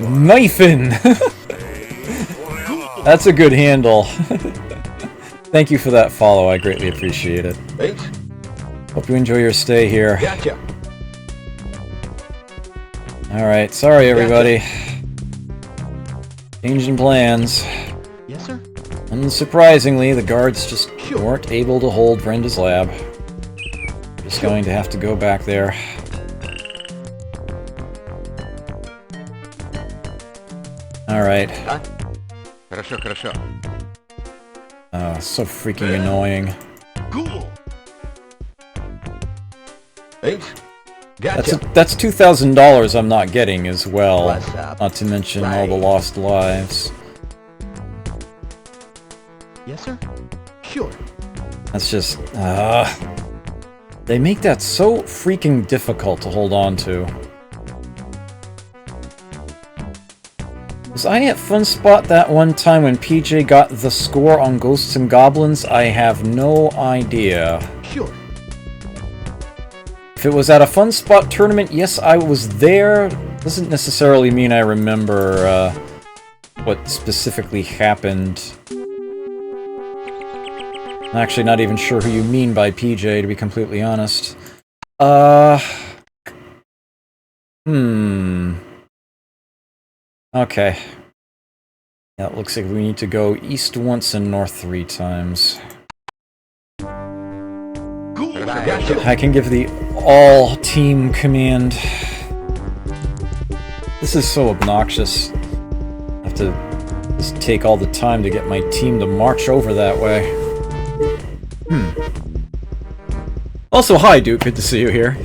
Knifing! That's a good handle. Thank you for that follow, I greatly appreciate it. Thanks. Hope you enjoy your stay here. Gotcha. Alright, sorry everybody. Changing plans. Yes, sir? Unsurprisingly, the guards just weren't able to hold Brenda's lab. Just going to have to go back there. Alright. Huh? Хорошо, хорошо. So freaking annoying. Cool. Thanks. Gotcha. That's $2,000 I'm not getting as well. What's up? Not to mention all the lost lives. Yes, sir? Sure. That's just... they make that so freaking difficult to hold on to. Was I at Fun Spot that one time when PJ got the score on Ghosts and Goblins? I have no idea. Sure. If it was at a Fun Spot tournament, yes, I was there. Doesn't necessarily mean I remember what specifically happened. I'm actually not even sure who you mean by PJ, to be completely honest. Okay. Yeah, it looks like we need to go east once and north 3 times. Gotcha. I can give the all-team command. This is so obnoxious. I have to just take all the time to get my team to march over that way. Also, hi, Duke. Good to see you here.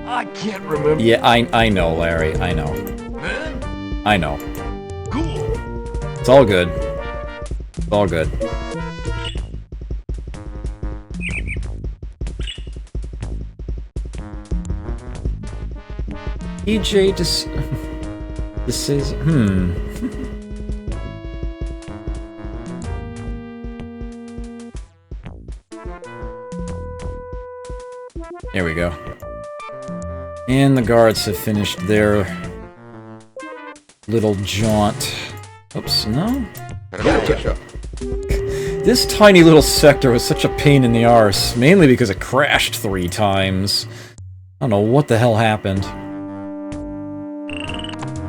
I can't remember. Yeah, I know, Larry. I know. Man, I know. cool. It's all good. It's all good. EJ just... This is... There we go. And the guards have finished their little jaunt. Oops, no? Gotcha. This tiny little sector was such a pain in the arse, mainly because it crashed 3 times. I don't know what the hell happened.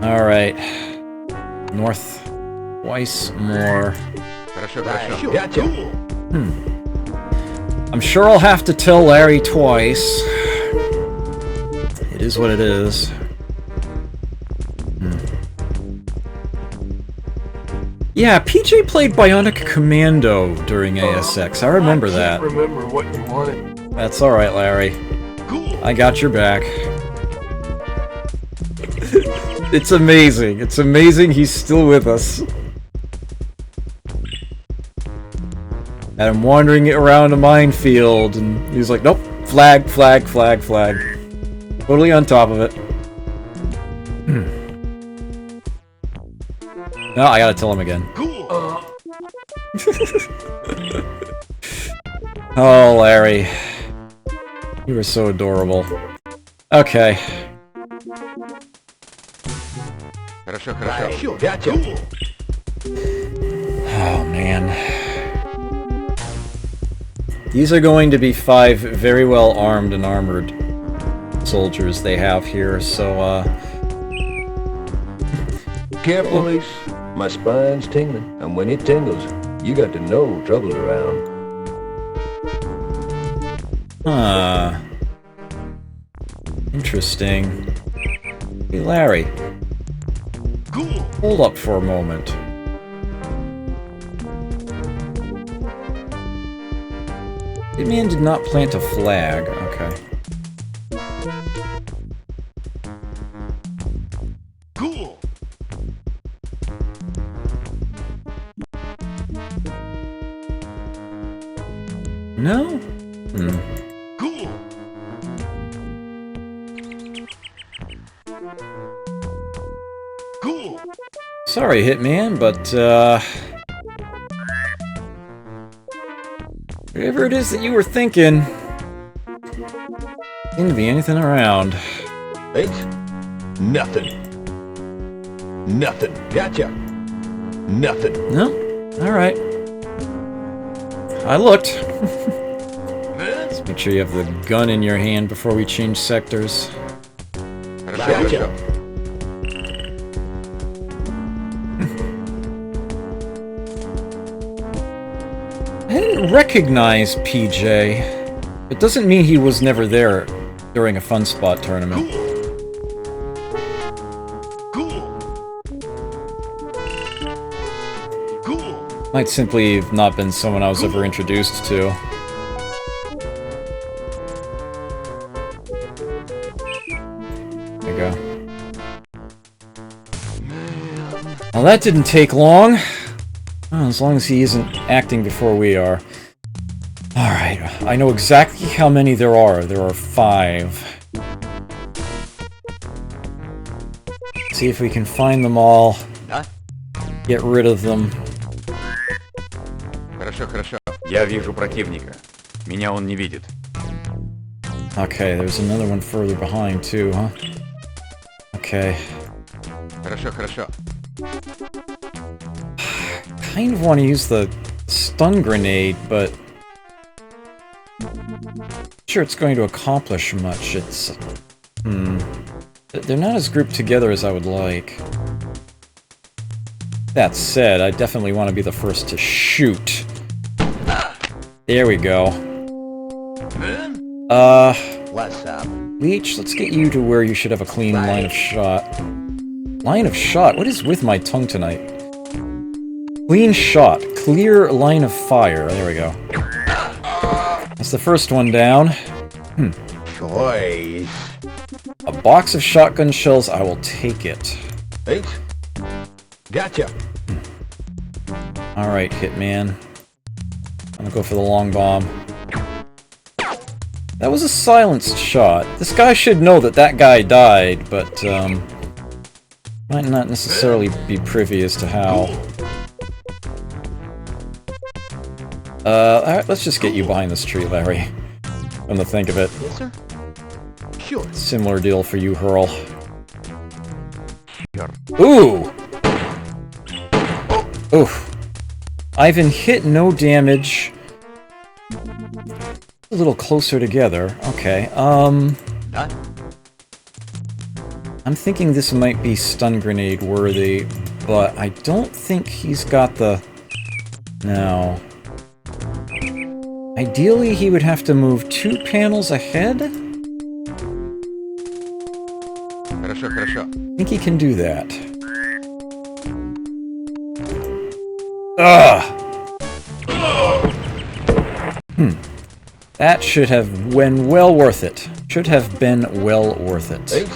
Alright. North twice more. Хорошо, хорошо. Gotcha. I'm sure I'll have to tell Larry twice. It is what it is. Yeah, PJ played Bionic Commando during ASX. I remember that. I can't remember what you wanted. That's alright, Larry. Cool. I got your back. It's amazing. It's amazing he's still with us. And I'm wandering around a minefield, and he's like, nope, flag, flag, flag, flag. Totally on top of it. No, I gotta tell him again. Cool. Oh, Larry. You were so adorable. Okay. Хорошо, хорошо. Gotcha. Oh, man. These are going to be 5 very well armed and armored soldiers they have here, so, Careful, Ace. My spine's tingling, and when it tingles, you got to know trouble's around. Interesting. Hey, Larry. Cool. Hold up for a moment. Hitman did not plant a flag. Okay. Cool. No? Cool. Cool. Sorry, Hitman, but, whatever it is that you were thinking, seemed to be anything around. Eight? Nothing. Nothing. Gotcha. Nothing. No? Alright. I looked. Man. Let's make sure you have the gun in your hand before we change sectors. Gotcha. I didn't recognize PJ. It doesn't mean he was never there during a Fun Spot tournament. Cool. Cool. Might simply have not been someone I was ever introduced to. There you go. Well, that didn't take long. Well, as long as he isn't acting before we are. Alright, I know exactly how many there are. There are 5. See if we can find them all. Get rid of them. Хорошо, хорошо. Я вижу противника. Меня он не видит. Okay, there's another one further behind too, huh? Okay. Хорошо, хорошо. Kind of want to use the stun grenade, but sure it's going to accomplish much. It's they're not as grouped together as I would like. That said, I definitely want to be the first to shoot. There we go. Man. What's up? Leech, let's get you to where you should have a clean line of shot. Line of shot? What is with my tongue tonight? Clean shot. Clear line of fire. There we go. That's the first one down. Choice. A box of shotgun shells, I will take it. Eight? Gotcha. Alright, Hitman. I'm gonna go for the long bomb. That was a silenced shot. This guy should know that that guy died, but, might not necessarily be privy as to how. Alright, let's just get you behind this tree, Larry. Come to think of it. Yes, sir? Sure. Similar deal for you, Hurl. Ooh! Oof. Ivan hit, no damage. A little closer together. Okay, I'm thinking this might be stun grenade worthy, but I don't think he's got the... No. Ideally, he would have to move 2 panels ahead? Хорошо, хорошо. I think he can do that. Ugh! That should have been well worth it. Should have been well worth it. Eight?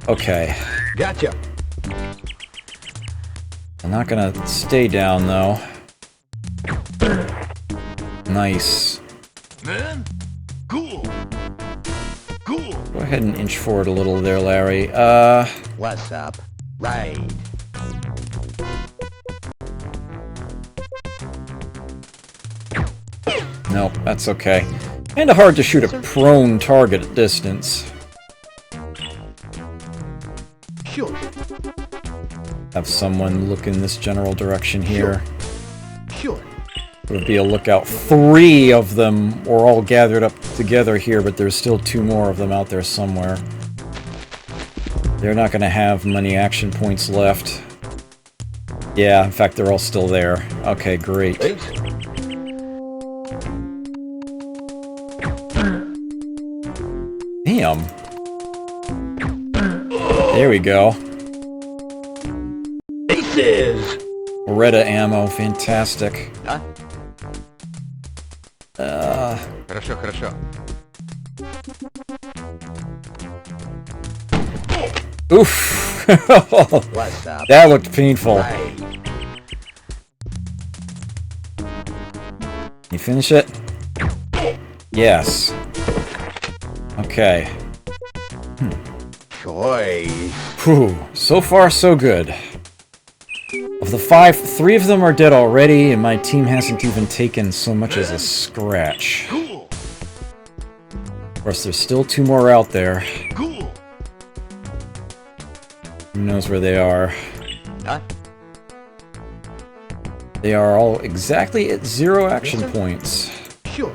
Okay. Gotcha. I'm not gonna stay down, though. Nice. Man. Cool. Cool. Go ahead and inch forward a little there, Larry. What's up? Right. Nope, that's okay. Kinda hard to shoot a prone target at distance. Sure. Have someone look in this general direction here. Sure. Would be a lookout. 3 of them were all gathered up together here, but there's still 2 more of them out there somewhere. They're not gonna have many action points left. Yeah, in fact, they're all still there. Okay, great. Eight? Damn. There we go. Aces! Beretta ammo, fantastic. Хорошо, хорошо. Oof! What's up? That looked painful. Right. You finish it? Yes. Okay. Choice. Whew. So far, so good. Of the 5, 3 of them are dead already, and my team hasn't even taken so much as a scratch. Cool. Of course, there's still 2 more out there. Cool. Who knows where they are? Huh? They are all exactly at 0 action points. Sure.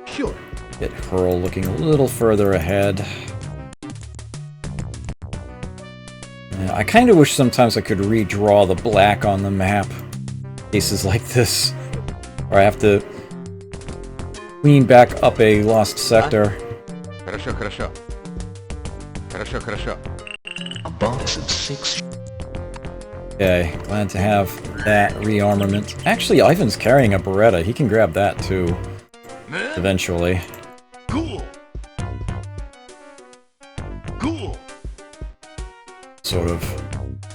Sure. Get Hurl looking a little further ahead. Yeah, I kind of wish sometimes I could redraw the black on the map. Cases like this, where I have to clean back up a lost sector. Хорошо, хорошо. Хорошо, хорошо. A box of 6. Okay, glad to have that rearmament. Actually, Ivan's carrying a Beretta. He can grab that too, Man. eventually. Cool. Cool. Sort of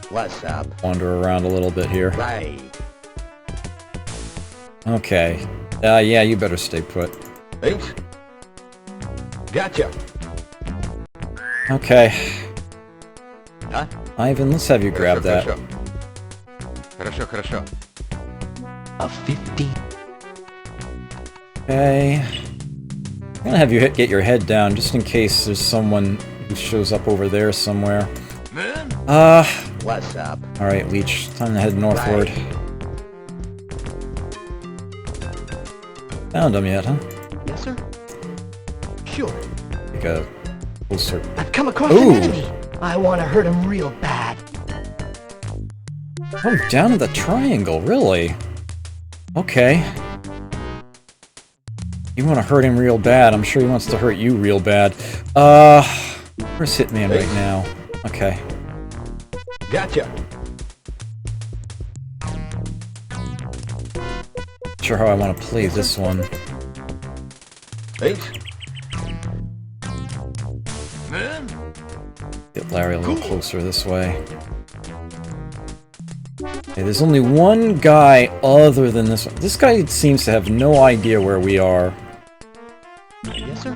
What's up? wander around a little bit here. Right. Okay. Yeah, you better stay put. Ace? Gotcha. Okay. Huh? Ivan, let's have you grab that. Хорошо, хорошо. A 50. Okay. I'm gonna have you get your head down just in case there's someone who shows up over there somewhere. Man. What's up? Alright, Leech. Time to head northward. Found him yet, huh? Yes, sir. Sure. Take a closer. I've come across Ooh. an enemy. I want to hurt him real bad. Oh, down in the triangle, really? Okay. You want to hurt him real bad. I'm sure he wants to hurt you real bad. Where's Hitman right now? Okay. Gotcha. Not sure how I want to play this one. Ace? Man. Get Larry a little closer this way. Okay, there's only one guy other than this one. This guy seems to have no idea where we are. Yes, sir.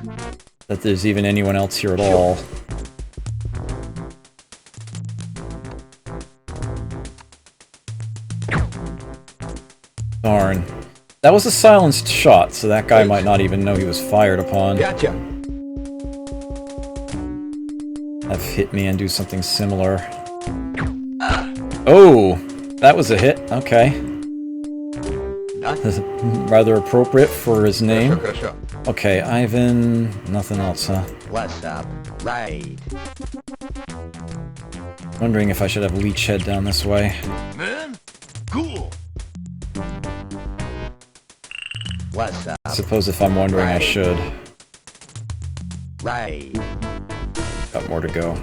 That there's even anyone else here at all. Darn. That was a silenced shot, so that guy might not even know he was fired upon. Gotcha. Have Hitman do something similar. Oh! That was a hit. Okay. Rather appropriate for his name. Хорошо, хорошо. Okay, Ivan... Nothing else, huh? What's up? Right. Wondering if I should have Leech head down this way. Man. Cool. What's up? I suppose if I'm wondering, I should. Right. Got more to go.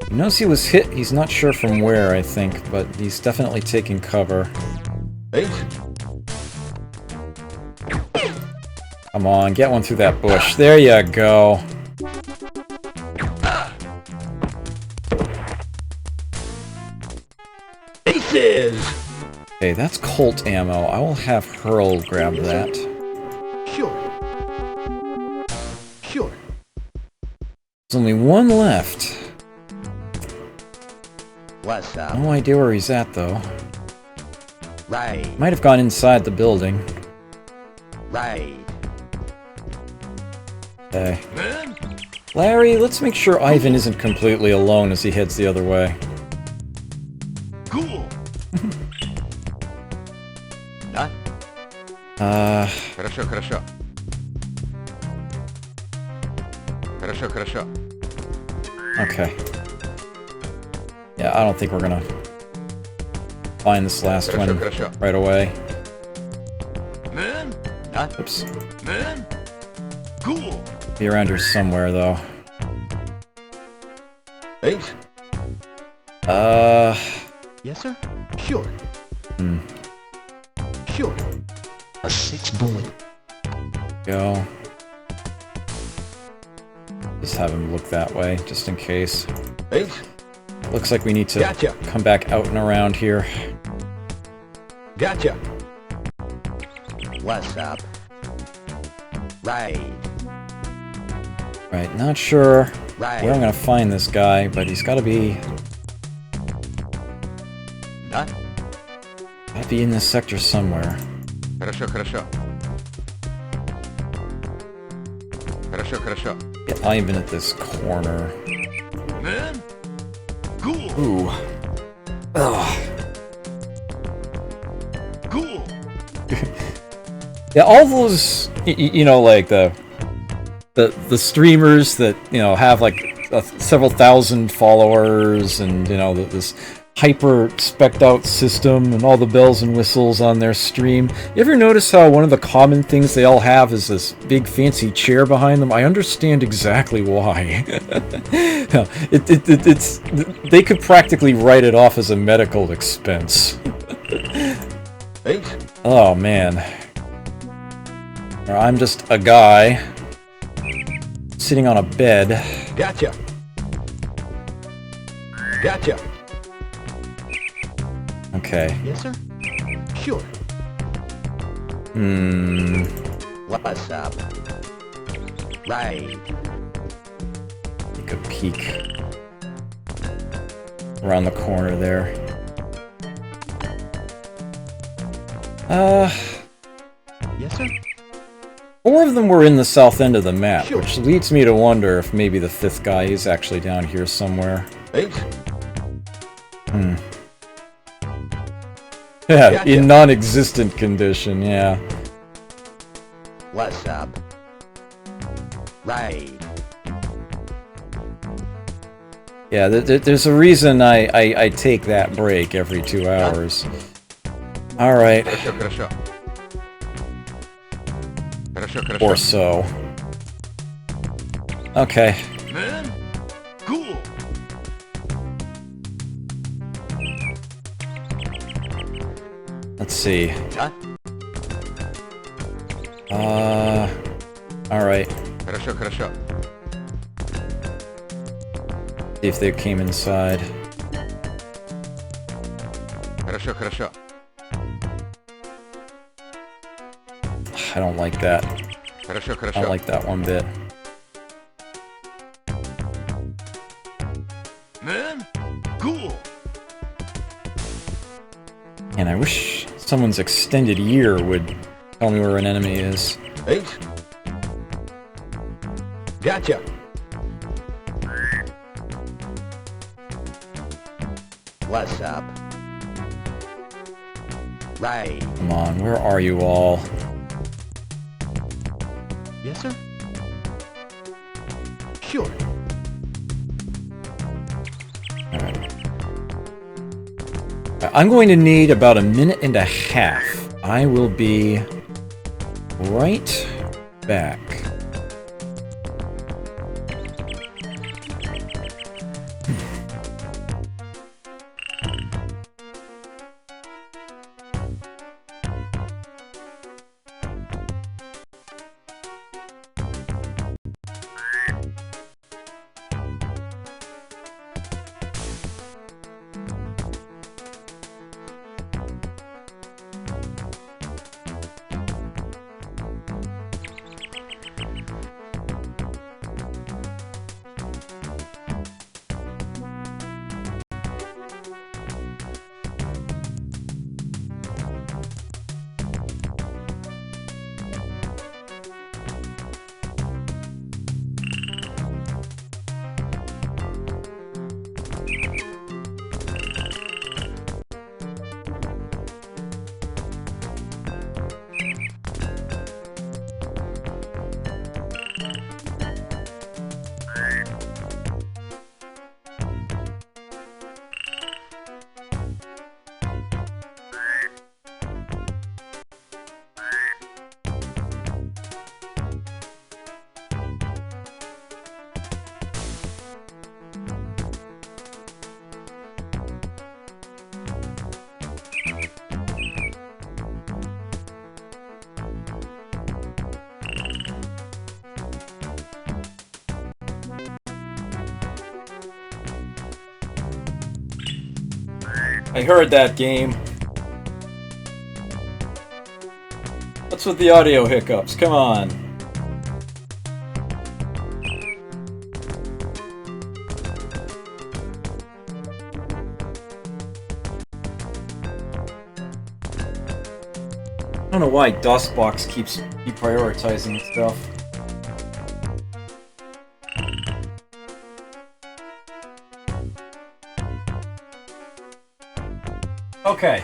He knows he was hit. He's not sure from where, I think, but he's definitely taking cover. Ace? Come on, get one through that bush. There you go. Aces! Okay, that's Colt ammo. I will have Hurl grab that. Sure. Sure. There's only one left. What's up? No idea where he's at, though. Right. Might have gone inside the building. Right. Okay. Man. Larry, let's make sure Ivan isn't completely alone as he heads the other way. Cool. Huh? Хорошо, хорошо. Хорошо, хорошо. Okay. Yeah, I don't think we're gonna find this last Хорошо, one хорошо. right away. Man. Oops. Man? Cool. Be around here somewhere, though. Ace? Yes, sir? Sure. Hmm. Sure. A 6-bullet. Go. Just have him look that way, just in case. Ace? Looks like we need to Gotcha. come back out and around here. Gotcha. What's up? Right. Right, not sure Right. where I'm gonna find this guy, but he's gotta be... Huh? Gotta be in this sector somewhere. Хорошо, хорошо. Хорошо, хорошо. Yeah, not even at this corner. Man? Cool. Ooh. Ugh. Cool. Yeah, all those, you know, like the streamers that, you know, have like several thousand followers and, you know, this hyper spec'd out system and all the bells and whistles on their stream. You ever notice how one of the common things they all have is this big fancy chair behind them? I understand exactly why. It's they could practically write it off as a medical expense. Ace? Oh man. Or I'm just a guy sitting on a bed. Gotcha. Gotcha. Okay. Yes, sir? Sure. Hmm. What's up? Right. Take a peek around the corner there. Yes, sir? 4 of them were in the south end of the map, Sure. which leads me to wonder if maybe the 5th guy is actually down here somewhere. Ace? Hmm. Yeah, Gotcha. in non-existent condition, yeah. What's up? Right. Yeah, there's a reason I take that break every 2 hours. Alright, Хорошо, хорошо. Хорошо, хорошо. or so. Okay. Man? Cool. Let's see. Huh? Alright. Хорошо, хорошо. See if they came inside. Хорошо, хорошо. I don't like that. Хорошо, I хорошо. don't like that one bit. Man? Cool. And I wish someone's extended ear would tell me where an enemy is. Ace? Gotcha. What's up? Right. Come on, where are you all? Yes, sir? Sure. Alright. I'm going to need about 1.5 minutes. I will be right back. I heard that game. What's with the audio hiccups? Come on. I don't know why DOSBox keeps deprioritizing stuff. Okay.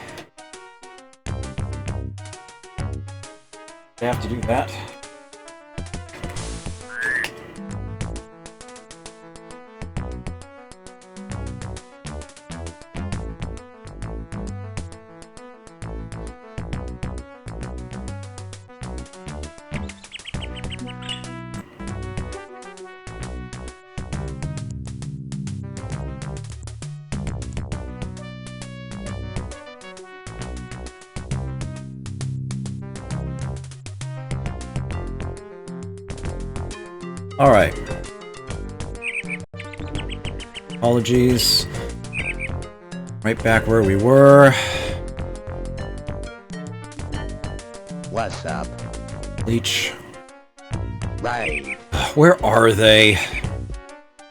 I have to do that. Alright. Apologies. Right back where we were. What's up? Leech. Right. Where are they?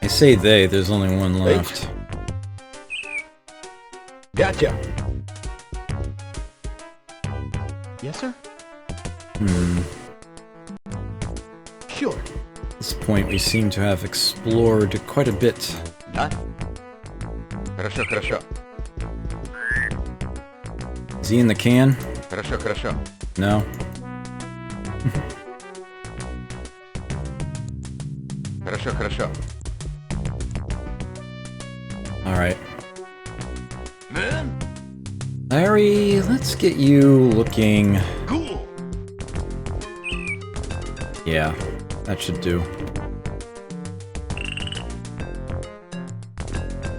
I say they, there's only one left. Gotcha. Yes, sir? Sure. At this point, we seem to have explored quite a bit. Huh? Хорошо, хорошо. Is he in the can? Хорошо, хорошо. No. Хорошо, хорошо. Alright. Men, Larry, let's get you looking... cool. Yeah, that should do.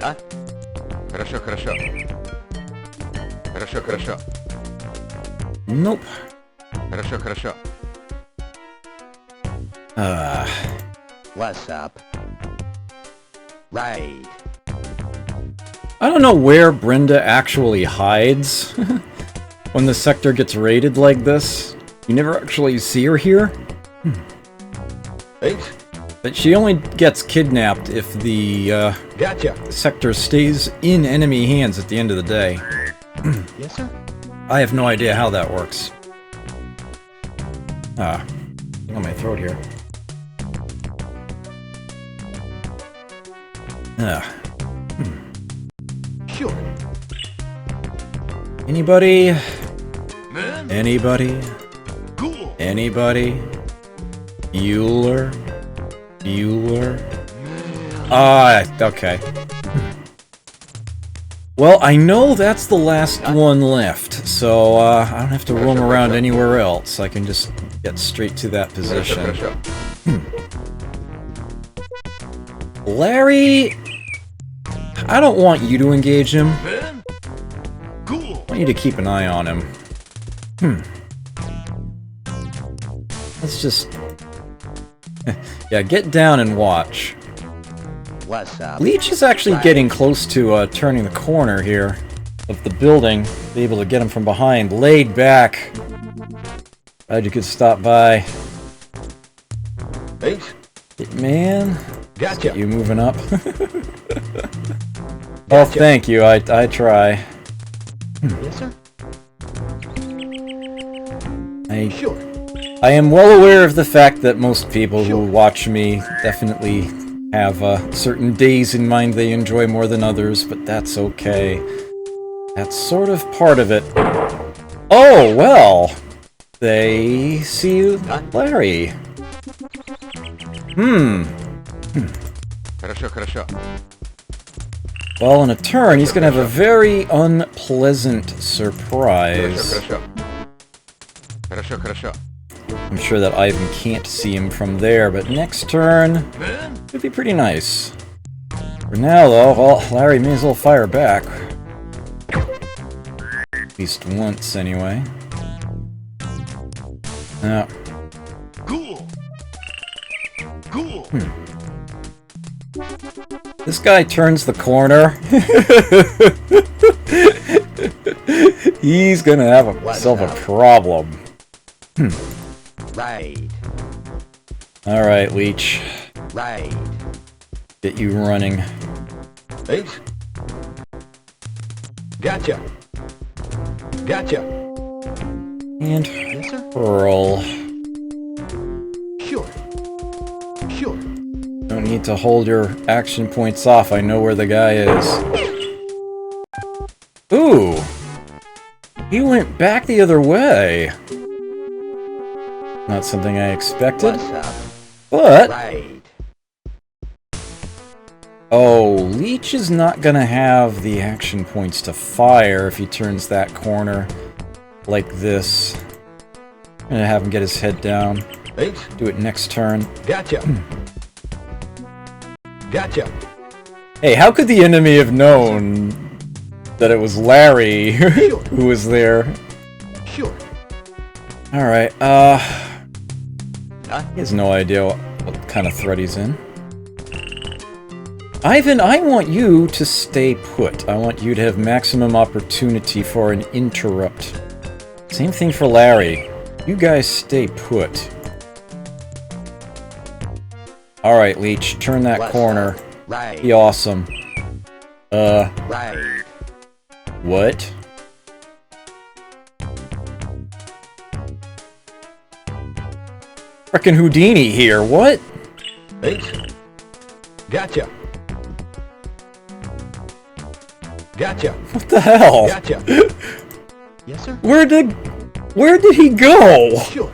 Huh? Хорошо, хорошо. Хорошо, хорошо. Nope. Хорошо, хорошо. What's up? Right. I don't know where Brenda actually hides when the sector gets raided like this. You never actually see her here. Thanks. But she only gets kidnapped if the Gotcha. sector stays in enemy hands at the end of the day. Yes, sir? I have no idea how that works. Thing on my throat here. Sure. Anybody? Men, Anybody? cool. Anybody? Bueller? Bueller? Ah, okay. Well, I know that's the last one left, so I don't have to roam around anywhere else. I can just get straight to that Хорошо, position. хорошо. Larry, I don't want you to engage him. Men, cool. I want you to keep an eye on him. Let's just... yeah, get down and watch. What's up? Leech is actually getting close to turning the corner here of the building. Be able to get him from behind, laid back. Glad you could stop by. Thanks. Man, Gotcha. you moving up? Oh, thank you. I try. Yes, sir? Sure. I am well aware of the fact that most people who watch me definitely have certain days in mind they enjoy more than others, but that's okay. That's sort of part of it. Oh, well. They see Larry. Хорошо, хорошо. Well, in a turn, he's gonna have a very unpleasant surprise. Хорошо, хорошо. Хорошо, хорошо. I'm sure that Ivan can't see him from there, but next turn Men, could be pretty nice. For now, though, well, Larry may as well fire back. At least once, anyway. Now, cool. Cool. this guy turns the corner. He's gonna have himself a problem. Right. Alright, Leech. Right. Get you running. Ace. Gotcha. Gotcha. And Yes, sir. Pearl. Sure. Sure. Don't need to hold your action points off. I know where the guy is. Ooh! He went back the other way. Not something I expected. What's up? But... Right. Oh, Leech is not gonna have the action points to fire if he turns that corner like this. I'm gonna have him get his head down. Ace. Do it next turn. Gotcha. Gotcha. Hey, how could the enemy have known that it was Larry who was there? Sure. Alright, he has no idea what kind of threat he's in. Ivan, I want you to stay put. I want you to have maximum opportunity for an interrupt. Same thing for Larry. You guys stay put. Alright, Leech, turn that What's corner. up? Right. Be awesome. Right. What? Frickin' Houdini here, what? Ace. Gotcha. Gotcha. What the hell? Gotcha. Yes, sir. Where did he go? Sure.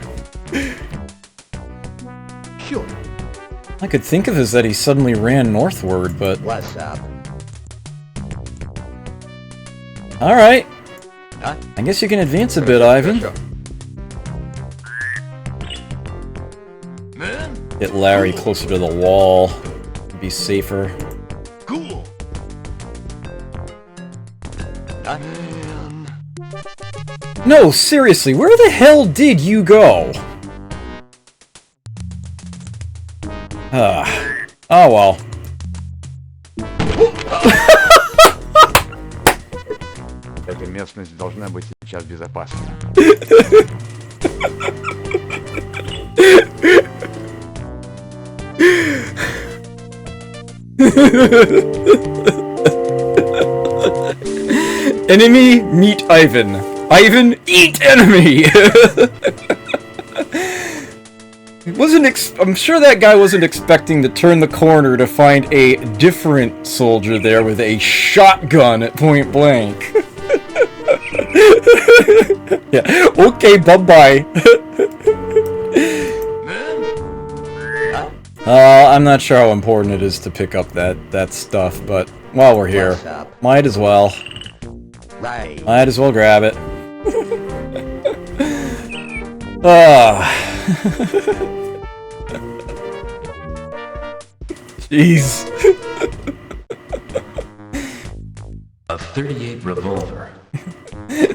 Sure. I could think of is that he suddenly ran northward, but... What's up? Alright. Huh? I guess you can advance a bit, Ivan. Man, Get Larry closer to the wall. Be safer. cool. Huh? Man, No, seriously, where the hell did you go? Oh well. Эта местность должна быть сейчас безопасна. Enemy, meet Ivan. Ivan, eat enemy! I'm sure that guy wasn't expecting to turn the corner to find a different soldier there with a shotgun at point blank. Yeah, okay, bye-bye. I'm not sure how important it is to pick up that stuff, but while we're here, What's up? might as well. Right. Might as well grab it. Ah. Jeez. A 38 revolver.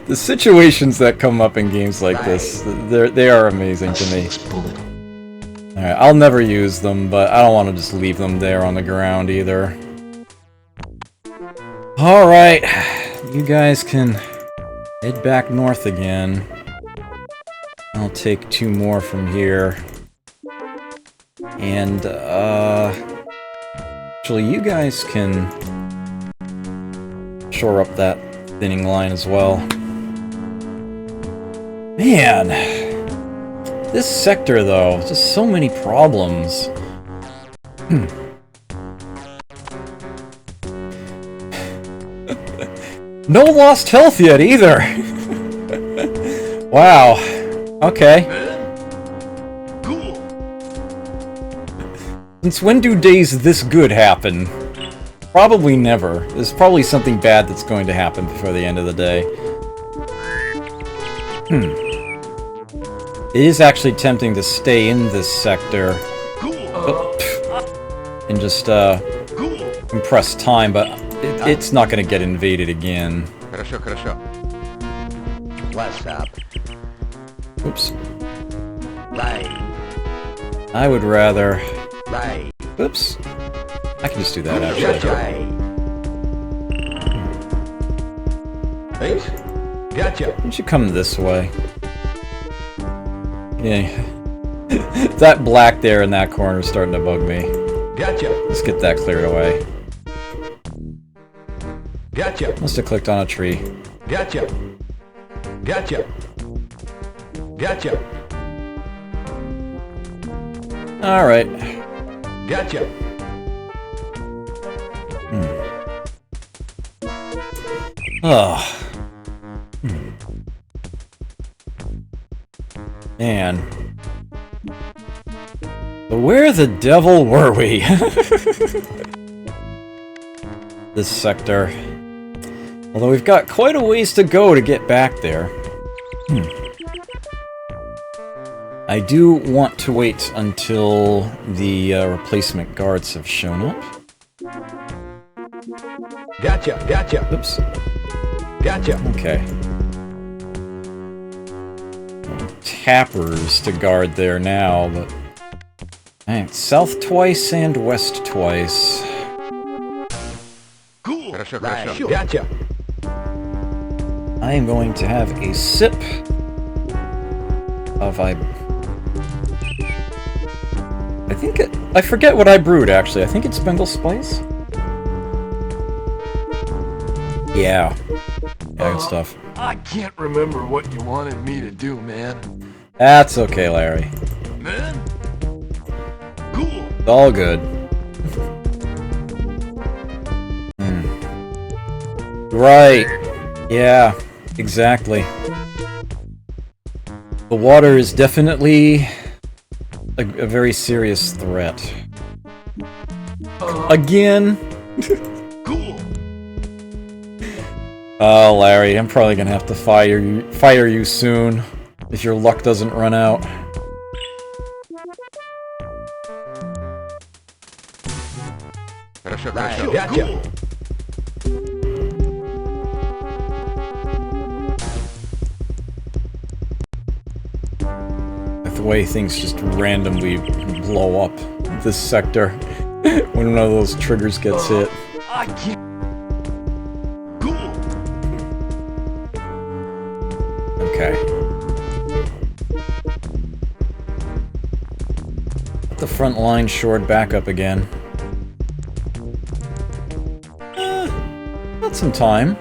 The situations that come up in games like this, they are amazing to me. Bullet. Alright, I'll never use them, but I don't want to just leave them there on the ground either. Alright, you guys can head back north again. I'll take 2 more from here. And, actually, you guys can shore up that thinning line as well. Man! This sector, though, just so many problems. No lost health yet, either! Wow. Okay. man, cool. Since when do days this good happen? Probably never. There's probably something bad that's going to happen before the end of the day. It is actually tempting to stay in this sector Cool. and just, Cool. compress time, but it's not going to get invaded again. Хорошо, хорошо. What's up? Oops. Right. I would rather... Right. Oops. I can just do that, actually. Right. Ace, gotcha. Why don't you come this way? Yeah. That black there in that corner is starting to bug me. Gotcha. Let's get that cleared away. Gotcha. Must have clicked on a tree. Gotcha. Gotcha. Gotcha. Alright. Gotcha. Oh. Man. But where the devil were we? This sector. Although we've got quite a ways to go to get back there. I do want to wait until the replacement guards have shown up. Gotcha. Gotcha. Oops. Gotcha. Okay. Tappers to guard there now, but... Alright, south twice and west twice. Cool. Хорошо, хорошо. Gotcha. I am going to have a sip of I think I forget what I brewed actually. I think it's Bengal Spice. Yeah. Yeah, good stuff. I can't remember what you wanted me to do, man. That's okay, Larry. Man? Cool. It's all good. Right. Yeah, exactly. The water is definitely a very serious threat. Again? Cool. Oh, Larry, I'm probably gonna have to fire you soon if your luck doesn't run out. Хорошо, хорошо. Gotcha. The way things just randomly blow up this sector when one of those triggers gets hit. I can't. Cool. Okay. Let the front line shored back up again. Got some time.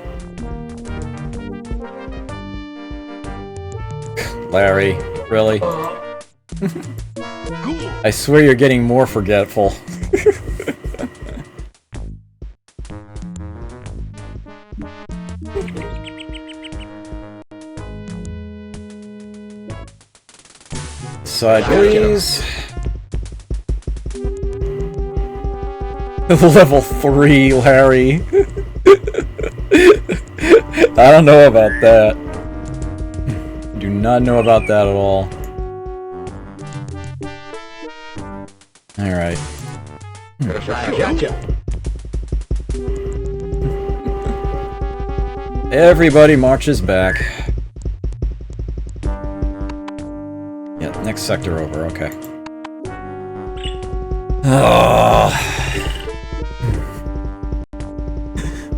Larry, really? Cool. I swear you're getting more forgetful. Side, please. Level 3, Larry. I don't know about that. Do not know about that at all. Alright. Gotcha. Everybody marches back. Yeah, next sector over, okay.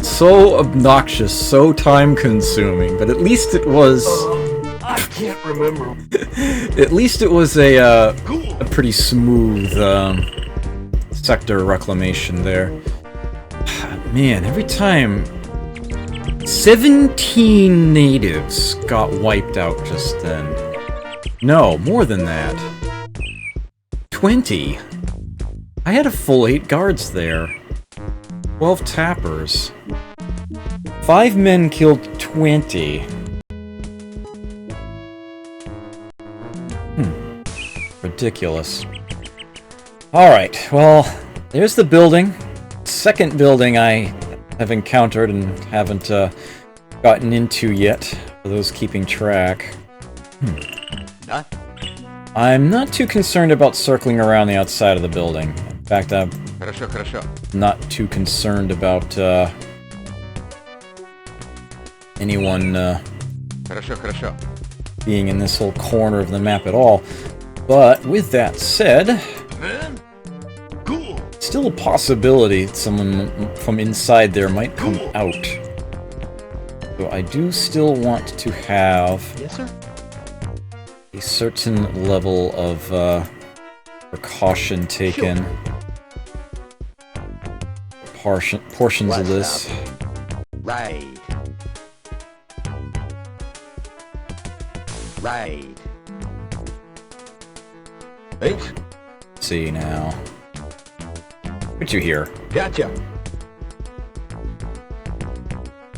So obnoxious, so time-consuming, but at least it was... I can't remember. At least it was a pretty smooth sector reclamation there. Man, every time 17 natives got wiped out just then. No, more than that. 20. I had a full 8 guards there. 12 tappers. 5 men killed 20. Ridiculous. Alright, well, there's the building. Second building I have encountered and haven't gotten into yet, for those keeping track. I'm not too concerned about circling around the outside of the building. In fact, I'm not too concerned about anyone being in this whole corner of the map at all. But with that said, Man? Cool. still a possibility that someone from inside there might come out. So I do still want to have Yes, sir. a certain level of precaution taken. Portions of this. Right. Right. Thanks. Let's see now. What you hear? Gotcha.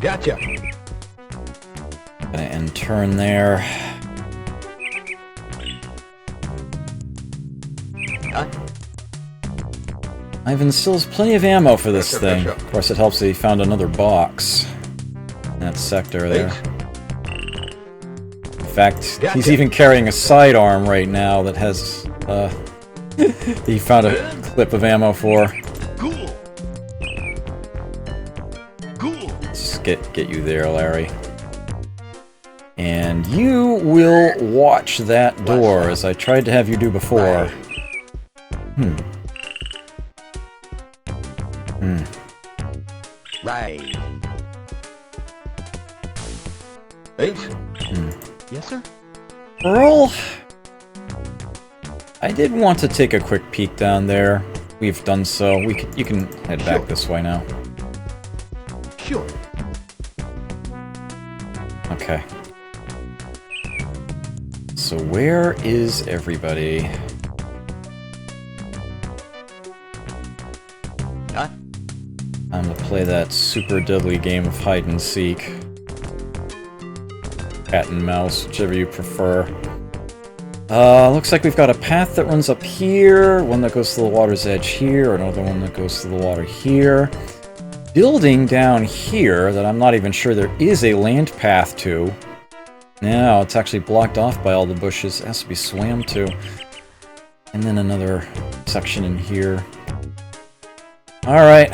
Gotcha. Gonna end turn there. Huh? Ivan still has plenty of ammo for this Gotcha, thing. gotcha. Of course, it helps that he found another box in that sector there. Thanks. In fact, Gotcha. he's even carrying a sidearm right now that has, he found a clip of ammo for. Cool. Cool. Let's get you there, Larry. And you will watch that door, as I tried to have you do before. Right. Thanks. Yes, sir. Earl, I did want to take a quick peek down there. We've done so. You can head back this way now. Sure. Okay. So where is everybody? Huh? I'm gonna play that super deadly game of hide and seek. Cat and mouse, whichever you prefer. Looks like we've got a path that runs up here, one that goes to the water's edge here, another one that goes to the water here. Building down here that I'm not even sure there is a land path to. No, it's actually blocked off by all the bushes. It has to be swam to. And then another section in here. Alright.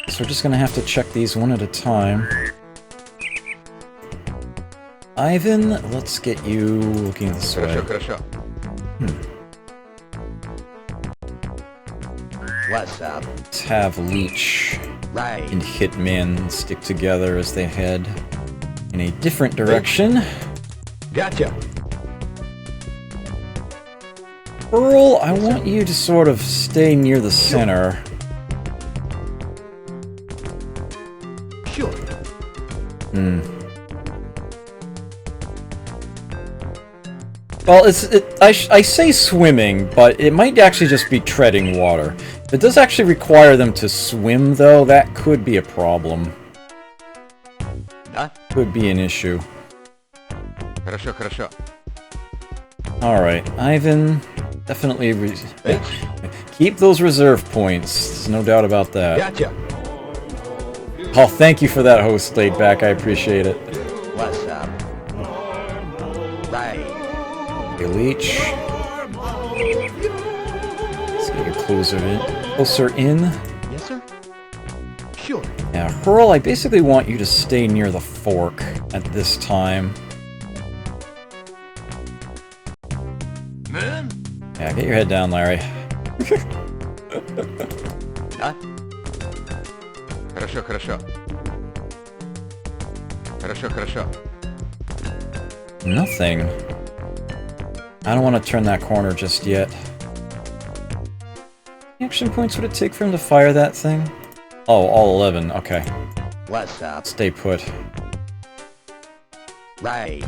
So we're just gonna have to check these one at a time. Ivan, let's get you looking this way. Хорошо. What's up? Let's have Leech Right. and Hitman stick together as they head in a different direction. Gotcha. Earl, I want you to sort of stay near the center. Sure. Well, I say swimming, but it might actually just be treading water. If it does actually require them to swim, though, that could be a problem. Huh? Could be an issue. Хорошо. Alright, Ivan, definitely keep those reserve points. There's no doubt about that. Gotcha. Oh, thank you for that, host laid back. I appreciate it. What's up? Right. Hey, Leech. Let's get you closer in. Yes, sir. Sure. Now, Hurl, I basically want you to stay near the fork at this time. Man, Yeah, get your head down, Larry. Huh? Хорошо. Nothing. I don't want to turn that corner just yet. How many action points would it take for him to fire that thing? Oh, all 11. Okay. What's up? Stay put. Right.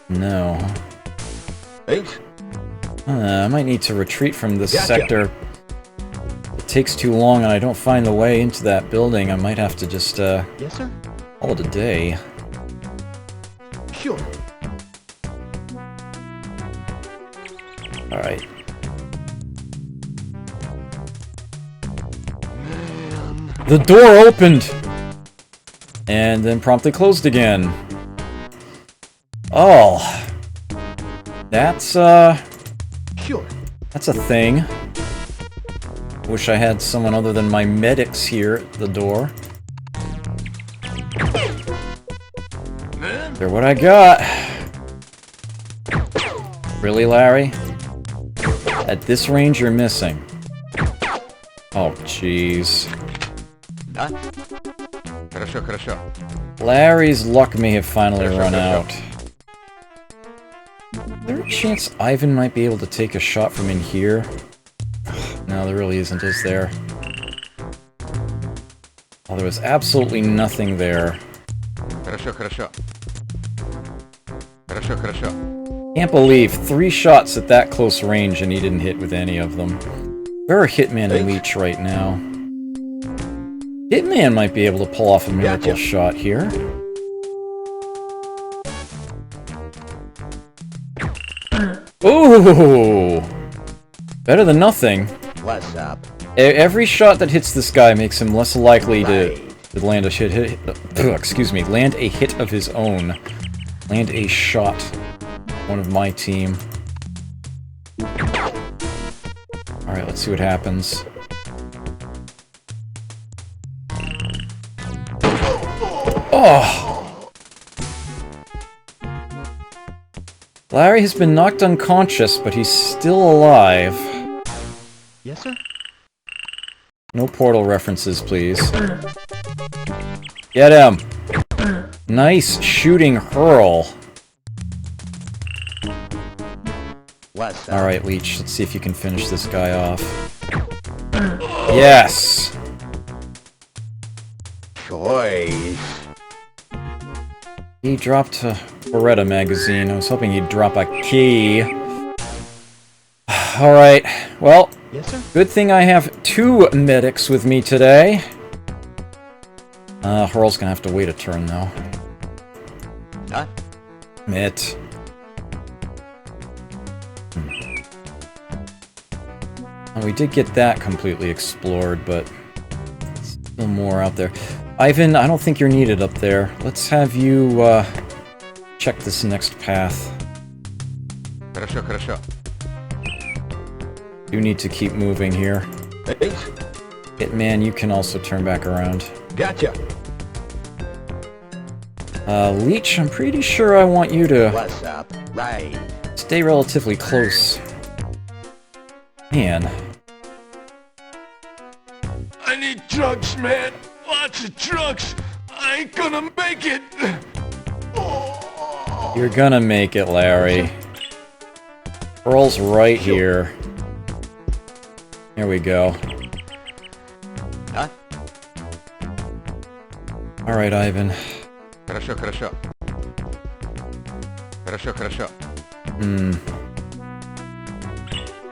No. Thanks. I might need to retreat from this Gotcha. sector. If it takes too long and I don't find the way into that building, I might have to just, Yes, sir. call it a day. Sure. Alright. The door opened! And then promptly closed again. Oh. That's, Sure. that's a thing. Wish I had someone other than my medics here at the door. man, They're what I got. Really, Larry? At this range, you're missing. Oh, jeez. Да? Хорошо, хорошо. Larry's luck may have finally run out. Is there a chance Ivan might be able to take a shot from in here? No, there really isn't, is there? Oh, there was absolutely nothing there. Хорошо, хорошо. Хорошо, хорошо. Can't believe 3 shots at that close range and he didn't hit with any of them. There are Hitman and Leech right now. Hitman might be able to pull off a miracle shot here. Ooh! Better than nothing. What's up? Every shot that hits this guy makes him less likely to land a excuse me, land a hit of his own. Land a shot. One of my team. Alright, let's see what happens. Oh! Larry has been knocked unconscious, but he's still alive. Yes, sir? No portal references, please. Get him! Nice shooting hurl. Alright, Leech, let's see if you can finish this guy off. Yes! Choice. He dropped a Beretta magazine. I was hoping he'd drop a key. Alright, well, Yes, sir? good thing I have 2 medics with me today. Hurl's gonna have to wait a turn, though. Да? Mitt. Oh, we did get that completely explored, but still more out there. Ivan, I don't think you're needed up there. Let's have you, check this next path. Хорошо, хорошо. You need to keep moving here. Thanks. Hitman, you can also turn back around. Gotcha. Leech, I'm pretty sure I want you to What's up? Right. stay relatively close. Man. I need drugs, man. Lots of drugs. I ain't gonna make it. You're gonna make it, Larry. Earl's right here. Here we go. Да? Alright, Ivan. Хорошо, хорошо. Хорошо, хорошо.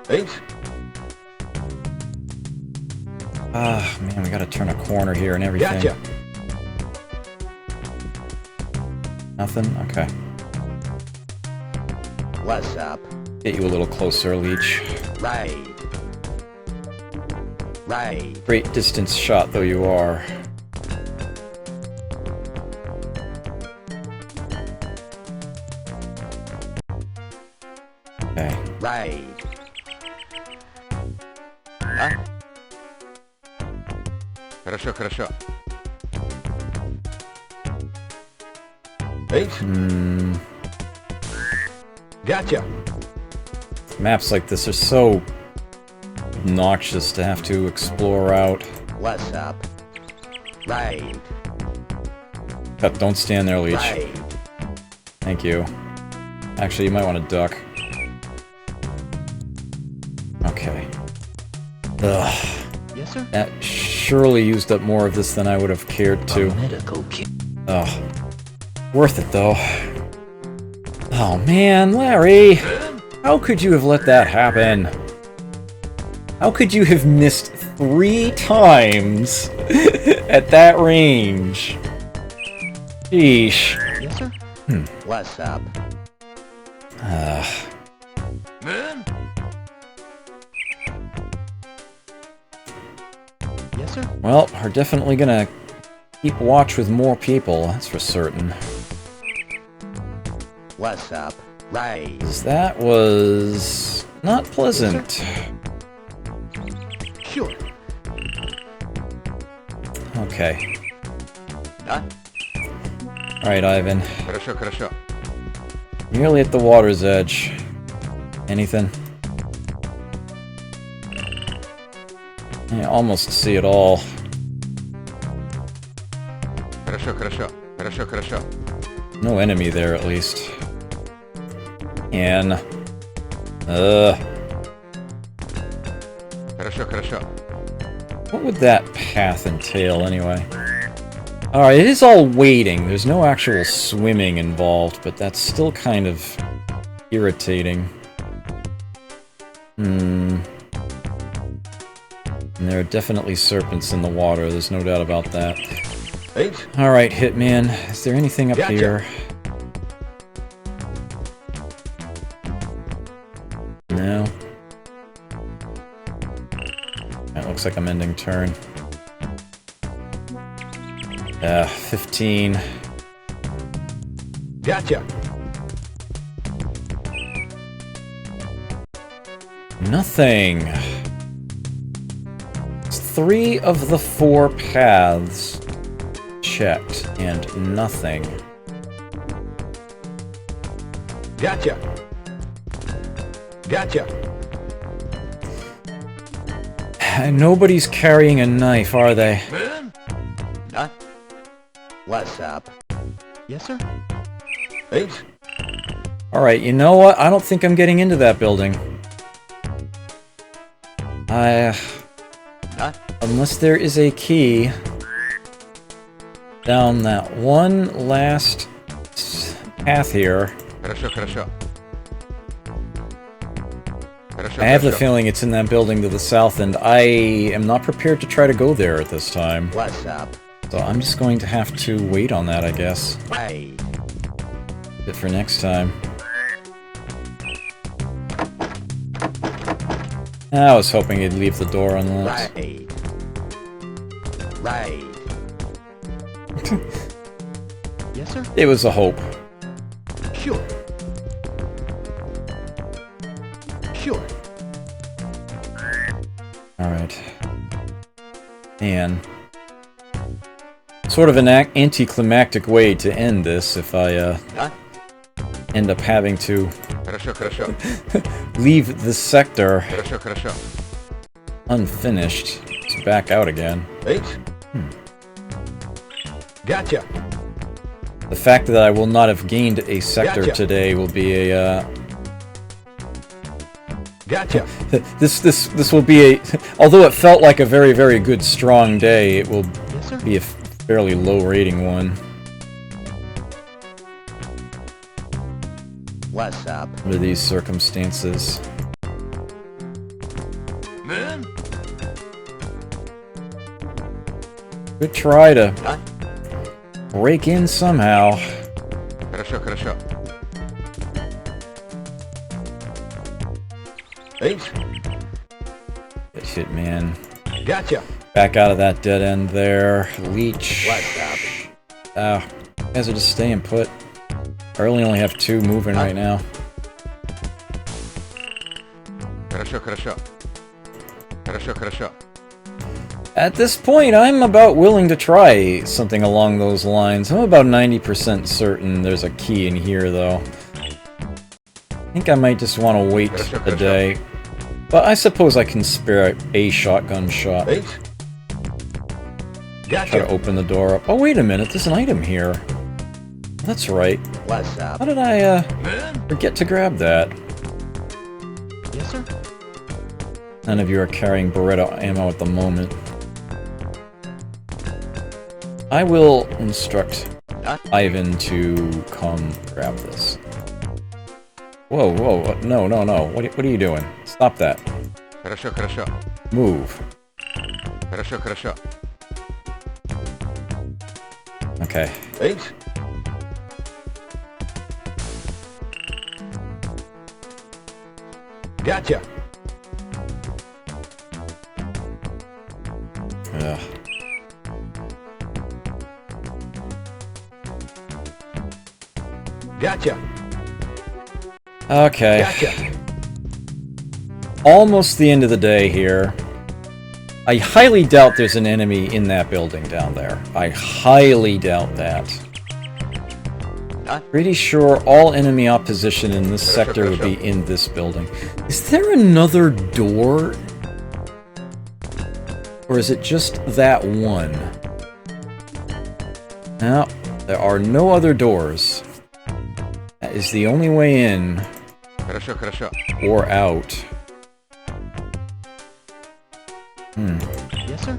Thanks. Ah, man, we gotta turn a corner here and everything. Gotcha. Nothing? Okay. What's up? Get you a little closer, Leech. Right. Right. Great distance shot though you are. Okay. Right. Да? Хорошо, хорошо. Thanks. Gotcha. Maps like this are so obnoxious to have to explore out. What's up? Right. But don't stand there, Leech. Right. Thank you. Actually, you might want to duck. Okay. Ugh. Yes, sir? That surely used up more of this than I would have cared to. Medical kit. Ugh. Worth it, though. Oh, man, Larry! How could you have let that happen? How could you have missed 3 times at that range? Sheesh. Yes, sir? What's up? Man? Yes, sir? Well, we're definitely gonna keep watch with more people, that's for certain. What's up? Right. 'Cause that was not pleasant. Sure. Okay. Да? Alright, Ivan. Хорошо, хорошо. Nearly at the water's edge. Anything? Yeah, almost see it all. Хорошо, хорошо. Хорошо, хорошо. No enemy there, at least. And... Хорошо, хорошо. What would that path entail, anyway? Alright, it is all wading. There's no actual swimming involved, but that's still kind of irritating. And there are definitely serpents in the water, there's no doubt about that. Alright, Hitman, is there anything up here? No. That looks like I'm ending turn. 15. Gotcha. Nothing. It's 3 of the 4 paths checked, and nothing. Gotcha. Gotcha. Nobody's carrying a knife, are they? Man? Huh? What's up? Yes, sir? Ace? Alright, you know what? I don't think I'm getting into that building. Unless there is a key down that one last path here. Хорошо, хорошо. Хорошо, I have the хорошо. feeling it's in that building to the south, and I am not prepared to try to go there at this time. What's up? So I'm just going to have to wait on that, I guess. Hey. Bit for next time. I was hoping he'd leave the door unlocked. Right. Right. Yes, sir? It was a hope. Sure. Sure. Alright. And... sort of an anticlimactic way to end this if I, end up having to Хорошо, хорошо. leave the sector Хорошо, хорошо. unfinished to back out again. Ace? Gotcha. The fact that I will not have gained a sector Gotcha. today will be a, Gotcha. This will be a... although it felt like a very, very good, strong day, it will Yes, sir? be a fairly low rating one What's up? under these circumstances. Man? Good try to break in somehow. Хорошо, хорошо. Ace? Get hit, man. Gotcha. Back out of that dead end there. Leech. What's up? You guys are just staying put. I really only have 2 moving right now. Хорошо, хорошо. Хорошо, хорошо. At this point, I'm about willing to try something along those lines. I'm about 90% certain there's a key in here, though. I think I might just want to wait a day. But I suppose I can spare a shotgun shot. Ace? Try to Gotcha. open the door up. Oh, wait a minute, there's an item here. That's right. What's up? How did I, Man? forget to grab that? Yes, sir? None of you are carrying Beretta ammo at the moment. I will instruct Ivan to come grab this. Whoa, whoa, no, no, no. What are you doing? Stop that. Хорошо, хорошо. Move. Хорошо, хорошо. Okay. Ace? Gotcha. Ugh. Gotcha. Okay. Gotcha. Almost the end of the day here. I highly doubt there's an enemy in that building down there. I highly doubt that. Pretty sure all enemy opposition in this sector would be in this building. Is there another door? Or is it just that one? No, there are no other doors. That is the only way in. Хорошо, хорошо. Or out. Yes, sir?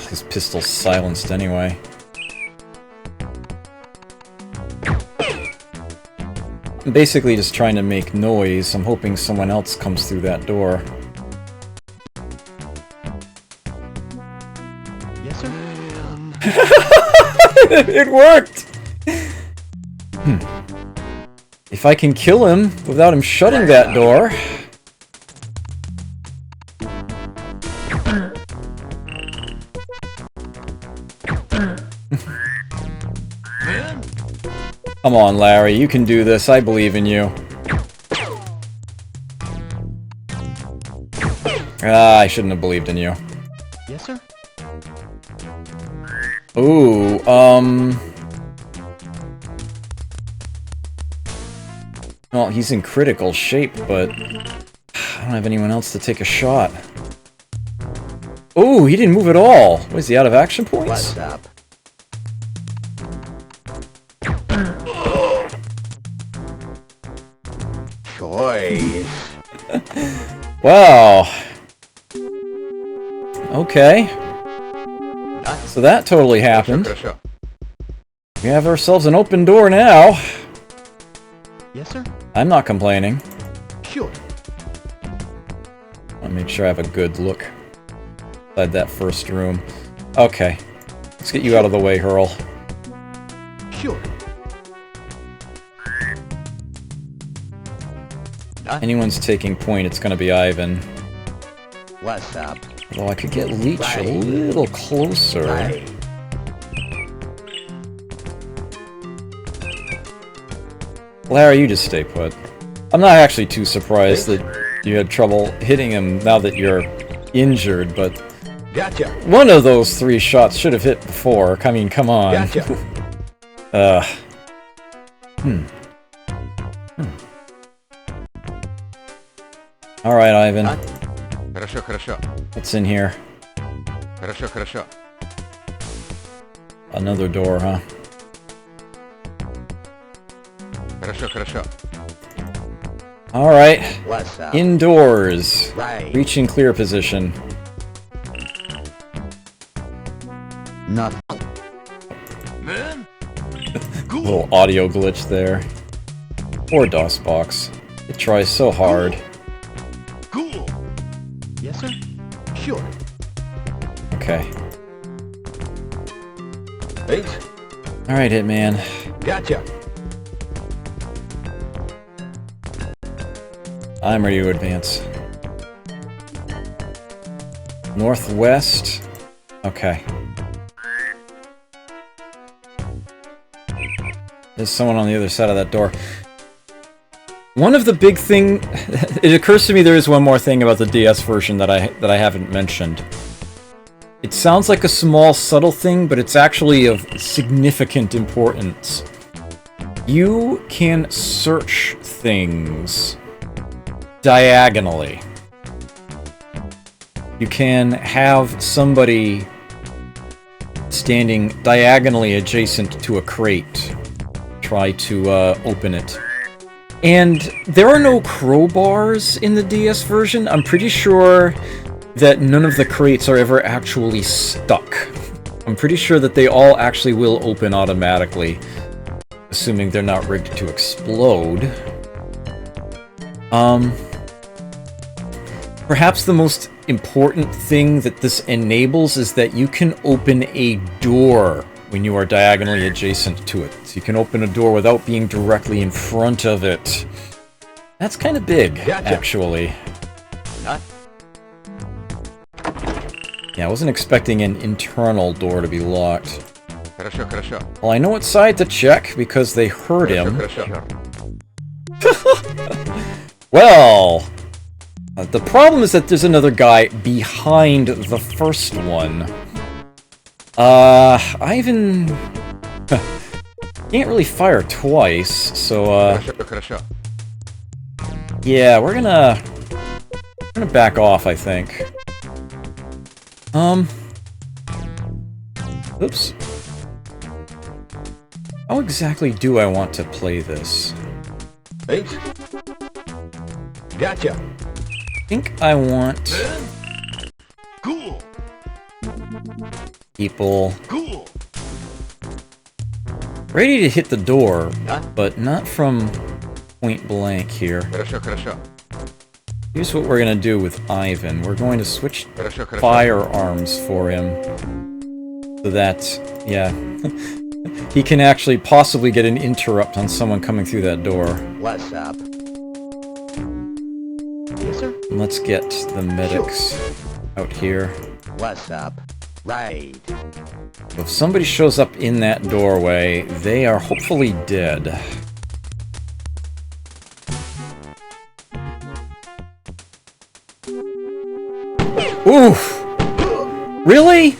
His pistol's silenced anyway. I'm basically just trying to make noise. I'm hoping someone else comes through that door. Yes, sir? It worked! If I can kill him without him shutting that door... Come on, Larry, you can do this. I believe in you. Ah, I shouldn't have believed in you. Yes, sir? Ooh, well, he's in critical shape, but I don't have anyone else to take a shot. Ooh, he didn't move at all. What is he, out of action points? What's up? Choice. Wow. Okay. So that totally happened. Хорошо. We have ourselves an open door now. Yes, sir? I'm not complaining. Sure. I'll make sure I have a good look inside that first room. Okay. Let's get you out of the way, Hurl. Sure. Anyone's taking point, it's gonna be Ivan. What's up? Although I could get Leech a little closer. Right. Larry, you just stay put. I'm not actually too surprised that you had trouble hitting him now that you're injured, but... Gotcha. One of those 3 shots should have hit before. I mean, come on. Gotcha. Alright, Ivan. Хорошо, хорошо. What's in here? Хорошо, хорошо. Another door, huh? Хорошо, хорошо. Alright. What's up? Indoors. Right. Reaching clear position. Nothing. Man? Little audio glitch there. Poor DOSBox. It tries so hard. Cool. Yes, sir? Sure. Okay. Ace. Alright, Hitman. Gotcha. I'm ready to advance. Northwest. Okay. There's someone on the other side of that door. One of the big thing... it occurs to me there is one more thing about the DS version that I haven't mentioned. It sounds like a small, subtle thing, but it's actually of significant importance. You can search things diagonally. You can have somebody standing diagonally adjacent to a crate try to open it. And there are no crowbars in the DS version. I'm pretty sure that none of the crates are ever actually stuck. I'm pretty sure that they all actually will open automatically, assuming they're not rigged to explode. Perhaps the most important thing that this enables is that you can open a door when you are diagonally adjacent to it. So you can open a door without being directly in front of it. That's kind of big, actually. Yeah, I wasn't expecting an internal door to be locked. Хорошо, хорошо. Well, I know what side to check because they heard him. Хорошо. Well, the problem is that there's another guy behind the first one. Ivan can't really fire twice, so Хорошо, хорошо. yeah, we're gonna back off, I think. Oops. How exactly do I want to play this? Ace. Gotcha. I think I want Cool. people Cool. ready to hit the door, Huh? but not from point blank here. Хорошо, хорошо. Here's what we're gonna do with Ivan. We're going to switch Хорошо, хорошо. firearms for him. So that, yeah, he can actually possibly get an interrupt on someone coming through that door. What's up? Yes, sir? Let's get the medics out here. What's up? Right. If somebody shows up in that doorway, they are hopefully dead. Oof! Really?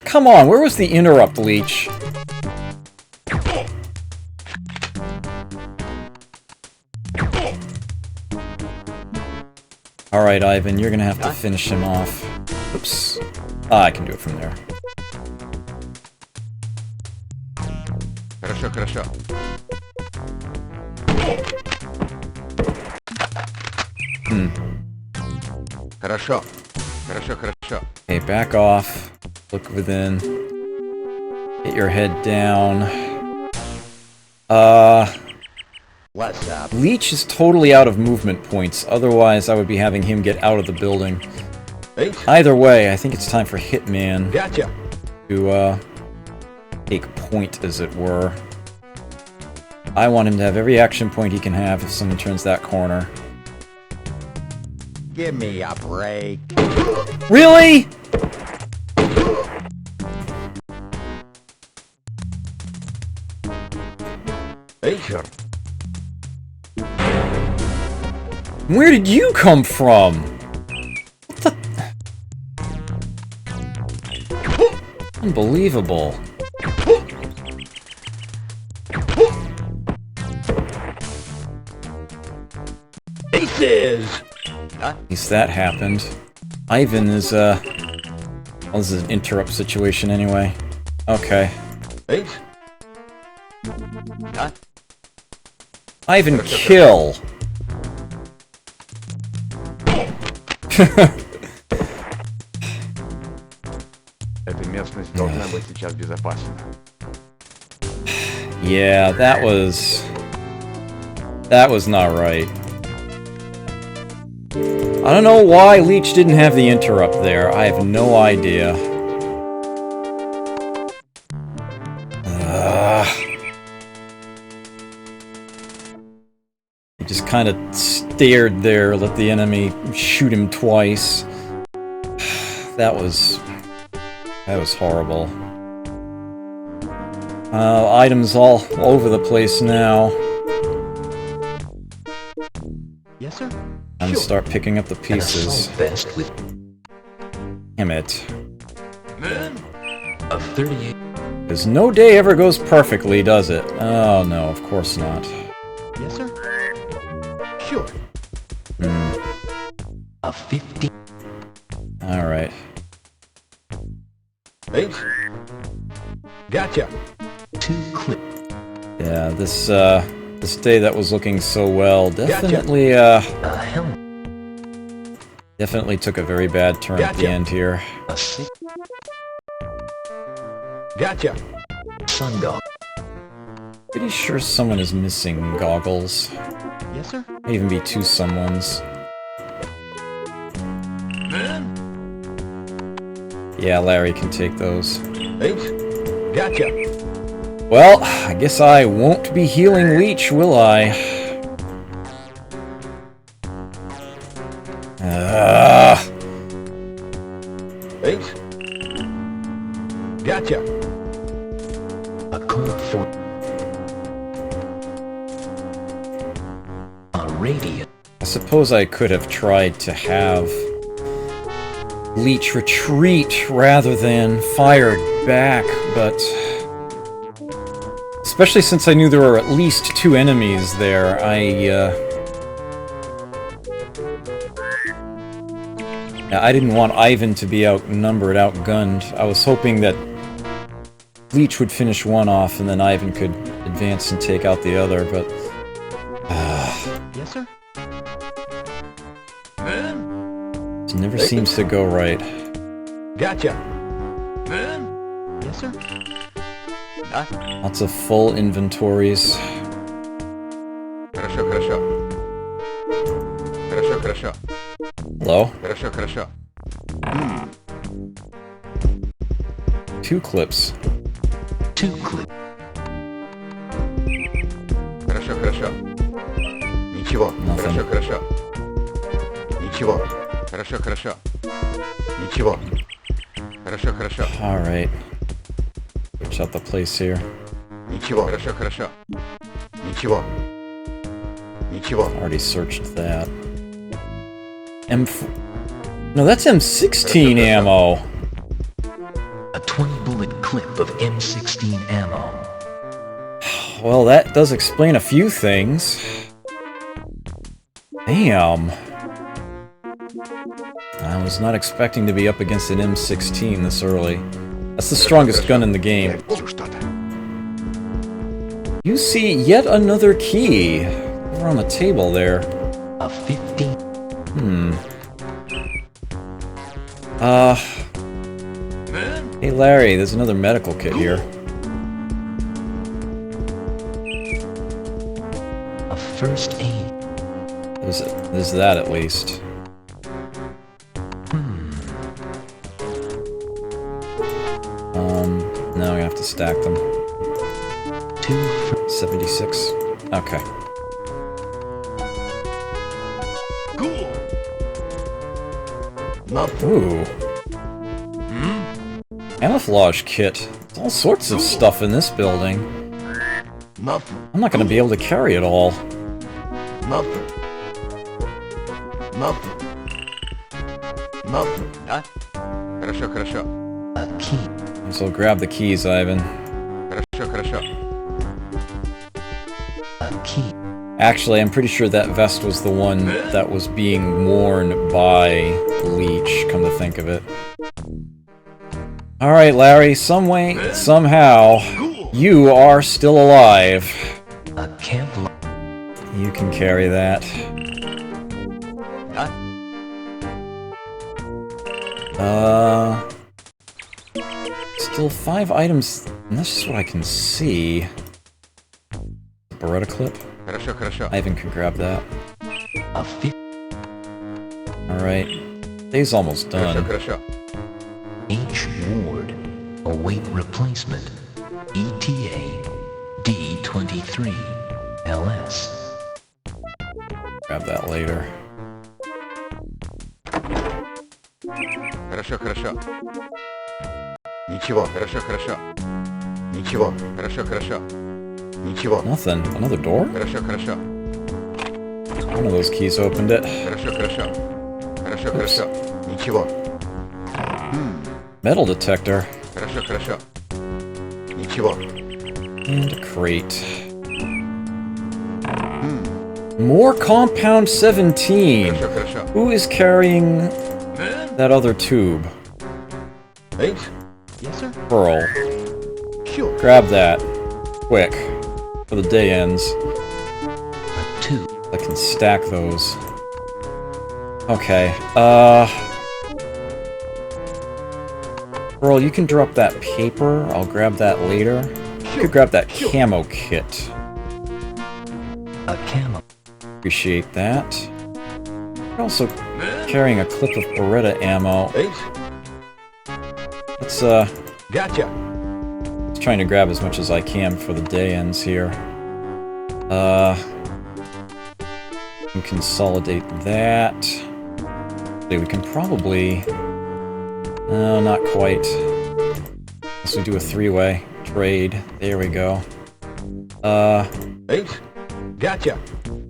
Come on, where was the interrupt, Leech? Alright, Ivan, you're gonna have to finish him off. Oops. Ah, I can do it from there. Хорошо, хорошо. Хорошо. Хорошо, хорошо. Okay, back off. Look within. Get your head down. What's up? Leech is totally out of movement points, otherwise I would be having him get out of the building. Ace. Either way, I think it's time for Hitman Gotcha. to, take point, as it were. I want him to have every action point he can have if someone turns that corner. Give me a break. Really?! Ace. Where did you come from? What the... Unbelievable. Aces. At least that happened. Ivan is, well, this is an interrupt situation anyway. Okay. Ace. Ivan, kill! Эта местность должна быть сейчас безопасна. Yeah, that was not right. I don't know why Leech didn't have the interrupt there. I have no idea. He just kind of stared there, let the enemy shoot him twice. That was horrible. Items all over the place now. Yes, sir? I'm gonna start picking up the An pieces. assault vest with Damn it. Man, a 38 Because no day ever goes perfectly, does it? Oh no, of course not. Yes, sir? Sure. a 50 Alright. Ace. Gotcha. 2 clip. Yeah, this day that was looking so well definitely, A helmet. definitely took a very bad turn at the Gotcha. end here. A 6 Gotcha. sun dog. Pretty sure someone is missing goggles. Yes, sir? Might even be two someones. man, Yeah, Larry can take those. Ace. Gotcha. Well, I guess I won't be healing Leech, will I? Ace. Gotcha. A Colt for a radius. I suppose I could have tried to have Leech retreat rather than fire back, but... Especially since I knew there were at least two enemies there, Yeah, I didn't want Ivan to be outnumbered, outgunned. I was hoping that Leech would finish one off and then Ivan could advance and take out the other, but... Yes, sir? it never seems to go right. Gotcha. Yes, sir? Lots of full inventories. Хорошо, хорошо. Хорошо, хорошо. Hello? Хорошо, хорошо. 2 clips. 2 clip. Хорошо, хорошо. Ничего. Nothing. Хорошо, хорошо. Ничего. Хорошо, хорошо. Ничего. Хорошо, хорошо. Alright. Switch out the place here. Ничего. Хорошо, хорошо. Ничего. Ничего. Already searched that. M4... No, that's M16 ammo! A 20-bullet clip of M16 ammo. Well, that does explain a few things. Damn. I was not expecting to be up against an M16 this early. That's the strongest gun in the game. You see yet another key over on the table there. A 15. Hey Larry, there's another medical kit here. A first aid. There's that at least. Now I'm gonna have to stack them. 76. Okay. Cool. Ooh. Camouflage kit. There's all sorts of stuff in this building. Nothing. I'm not gonna be able to carry it all. Nothing. Nothing. Nothing. Хорошо, хорошо. A key. So grab the keys, Ivan. Хорошо, хорошо. A key. Actually, I'm pretty sure that vest was the one that was being worn by Leech, come to think of it. Alright, Larry, some way, somehow, you are still alive. A camp. You can carry that. Still 5 items, and that's just what I can see. Beretta clip? Хорошо, хорошо. Ivan can grab that. A 50. Alright. Day's almost Хорошо, done. хорошо. H. Ward. Await replacement. ETA. D23. LS. Grab that later. Хорошо, хорошо. Ничего. Хорошо, хорошо. Ничего. Хорошо, хорошо. Ничего. Nothing. Another door? Хорошо, хорошо. One of those keys opened it. Хорошо, хорошо. Хорошо, хорошо. Ничего. Metal detector. Хорошо, хорошо. Ничего. And a crate. More Compound 17. Хорошо, хорошо. Who is carrying that other tube? Thanks. Yes, sir? Pearl. Sure. Grab that. Quick. Before the day ends. A 2. I can stack those. Okay. Pearl, you can drop that paper. I'll grab that later. You could grab that camo kit. A camo. Appreciate that. You're also carrying a clip of Beretta ammo. Thanks. Let's, Gotcha. trying to grab as much as I can before the day ends here. And consolidate that. Okay, we can probably... No, not quite. Unless we do a 3-way trade. There we go. Thanks. Gotcha.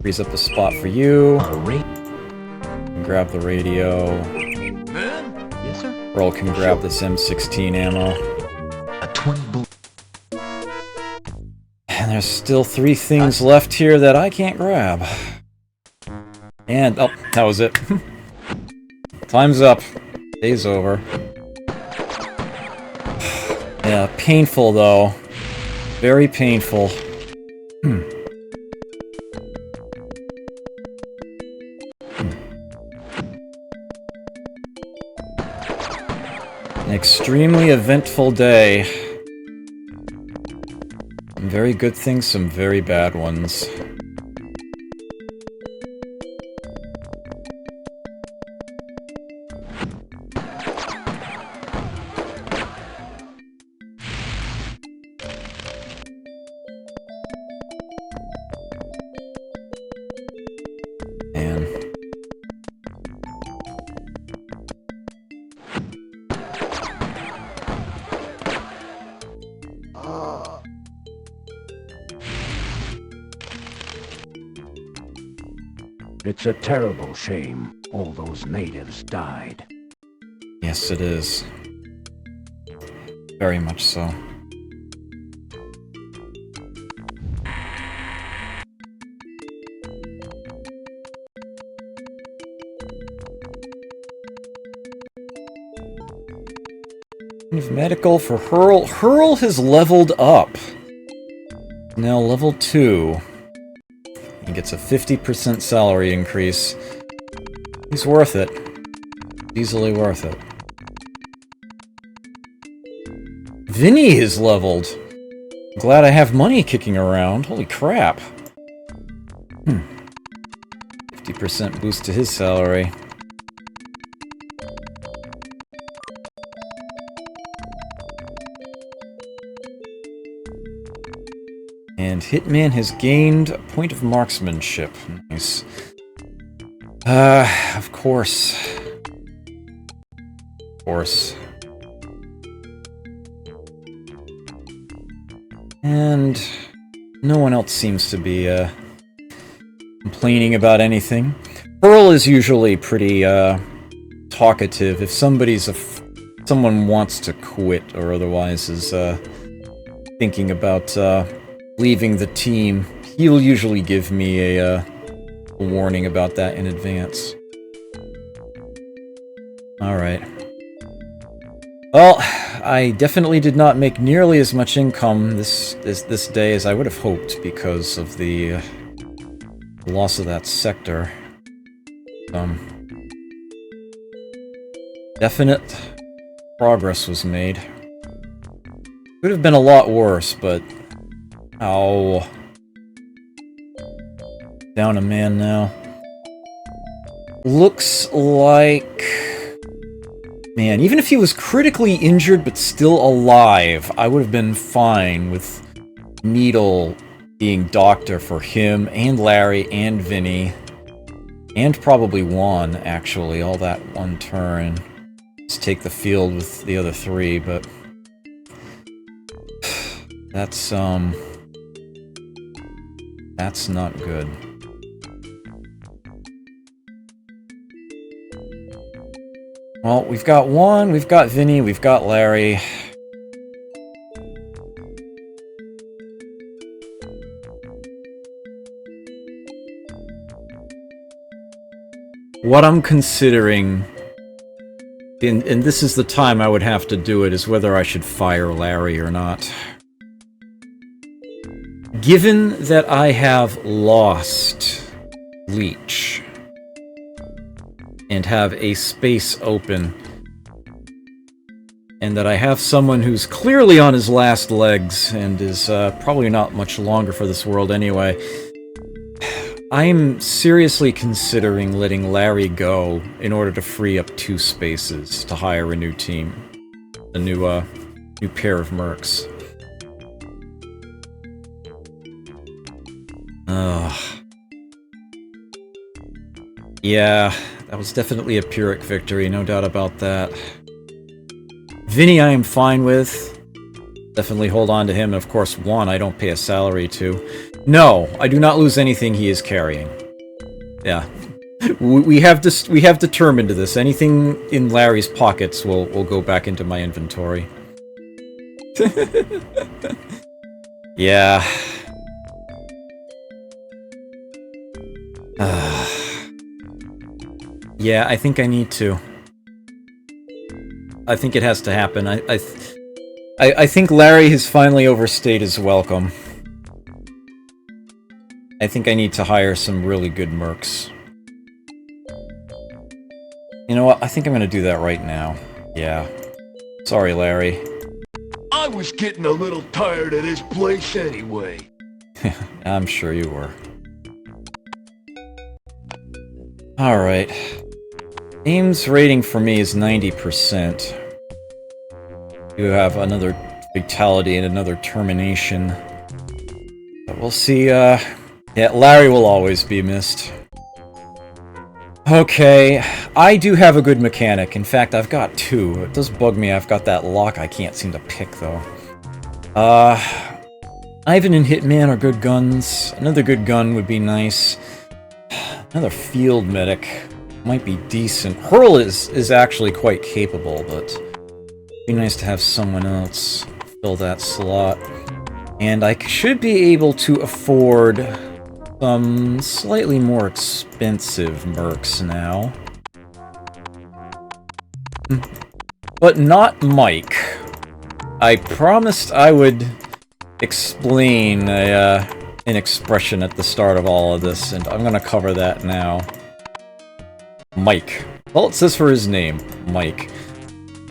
Frees up the spot for you. A rate. Grab the radio. Yes, sir? Earl can grab this M16 ammo. A 20 bullet. And there's still 3 things left here that I can't grab. And, oh, that was it. Time's up. Day's over. Yeah, painful though. Very painful. An extremely eventful day. Some very good things, some very bad ones. Man. It's a terrible shame all those natives died. Yes, it is. Very much so. Medical for Hurl. Hurl has leveled up. Now level 2. He gets a 50% salary increase. He's worth it. Easily worth it. Vinny is leveled. Glad I have money kicking around. Holy crap. 50% boost to his salary. And Hitman has gained a point of marksmanship. Nice. Of course. Of course. And no one else seems to be, complaining about anything. Pearl is usually pretty, talkative. If someone wants to quit or otherwise is, thinking about, leaving the team, he'll usually give me a warning about that in advance. Alright. Well, I definitely did not make nearly as much income this day as I would have hoped because of the loss of that sector. Definite progress was made. Could have been a lot worse, but ow. Down a man now. Looks like... Man, even if he was critically injured but still alive, I would have been fine with Needle being doctor for him, and Larry, and Vinny. And probably Juan, actually, all that one turn. Just take the field with the other three, but... That's not good. Well, we've got Juan, we've got Vinny, we've got Larry. What I'm considering, and this is the time I would have to do it, is whether I should fire Larry or not. Given that I have lost Leech and have a space open, and that I have someone who's clearly on his last legs and is probably not much longer for this world anyway, I'm seriously considering letting Larry go in order to free up 2 spaces to hire a new team. A new pair of mercs. Yeah, that was definitely a Pyrrhic victory, no doubt about that. Vinny I am fine with. Definitely hold on to him, and of course Juan I don't pay a salary to. No, I do not lose anything he is carrying. Yeah. We have determined this. Anything in Larry's pockets will go back into my inventory. Yeah. Yeah, I think I need to. I think it has to happen. I think Larry has finally overstayed his welcome. I think I need to hire some really good mercs. You know what? I think I'm gonna do that right now. Yeah. Sorry, Larry. I was getting a little tired of this place anyway. I'm sure you were. Alright. Aim's rating for me is 90%. You have another fatality and another termination. But we'll see, yeah, Larry will always be missed. Okay, I do have a good mechanic. In fact, I've got two. It does bug me I've got that lock I can't seem to pick, though. Ivan and Hitman are good guns. Another good gun would be nice. Another field medic might be decent. Hurl is actually quite capable, but it'd be nice to have someone else fill that slot. And I should be able to afford some slightly more expensive mercs now. But not Mike. I promised I would explain an expression at the start of all of this, and I'm gonna cover that now. Mike. Well, it says for his name, Mike.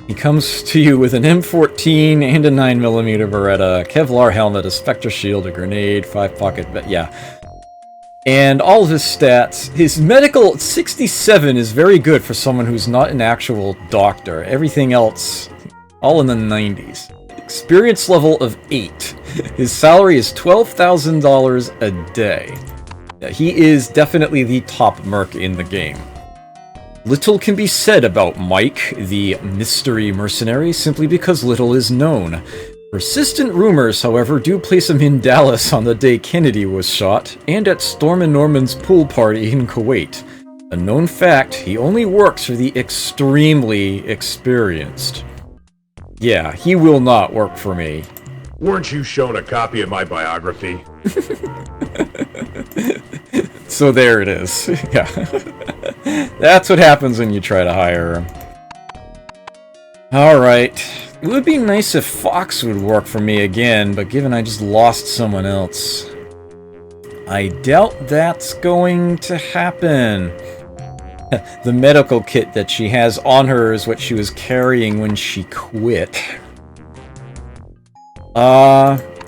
He comes to you with an M14 and a 9mm Beretta, a Kevlar helmet, a Spectre shield, a grenade, 5-pocket, yeah. And all of his stats. His medical 67 is very good for someone who's not an actual doctor. Everything else, all in the 90s. Experience level of 8. His salary is $12,000 a day. He is definitely the top merc in the game. Little can be said about Mike, the mystery mercenary, simply because little is known. Persistent rumors, however, do place him in Dallas on the day Kennedy was shot, and at Storm and Norman's pool party in Kuwait. A known fact, he only works for the extremely experienced. Yeah, he will not work for me. Weren't you shown a copy of my biography? So there it is. Yeah. That's what happens when you try to hire him. Alright. It would be nice if Fox would work for me again, but given I just lost someone else, I doubt that's going to happen. The medical kit that she has on her is what she was carrying when she quit.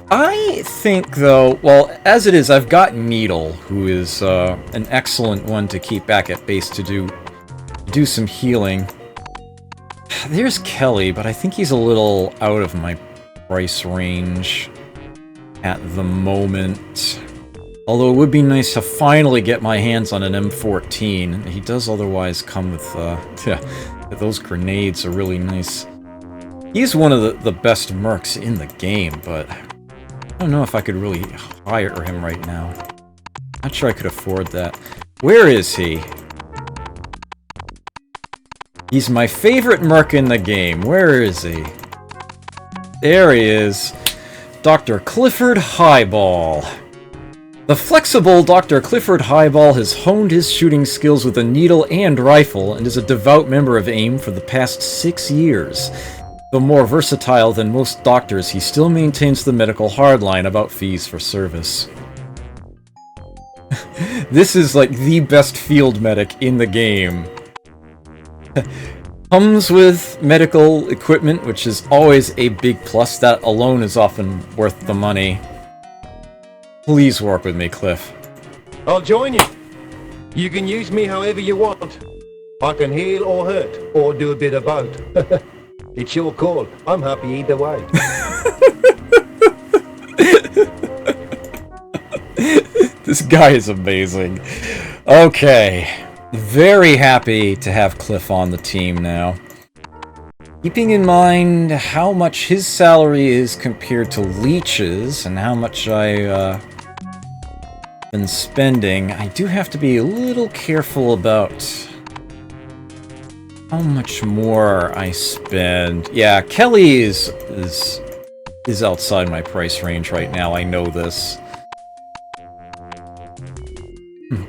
I think, though, well, as it is, I've got Needle, who is an excellent one to keep back at base to do some healing. There's Kelly, but I think he's a little out of my price range at the moment. Although it would be nice to finally get my hands on an M14. He does otherwise come with, yeah, those grenades are really nice. He's one of the best mercs in the game, but I don't know if I could really hire him right now. Not sure I could afford that. Where is he? He's my favorite merc in the game. Where is he? There he is. Dr. Clifford Highball. The flexible Dr. Clifford Highball has honed his shooting skills with a needle and rifle and is a devout member of AIM for the past 6 years. Though more versatile than most doctors, he still maintains the medical hardline about fees for service. This is like the best field medic in the game. Comes with medical equipment, which is always a big plus. That alone is often worth the money. Please work with me, Cliff. I'll join you. You can use me however you want. I can heal or hurt, or do a bit of both. It's your call. I'm happy either way. This guy is amazing. Okay. Very happy to have Cliff on the team now. Keeping in mind how much his salary is compared to Leech's and how much I've been spending, I do have to be a little careful about how much more I spend. Yeah, Kelly is outside my price range right now, I know this.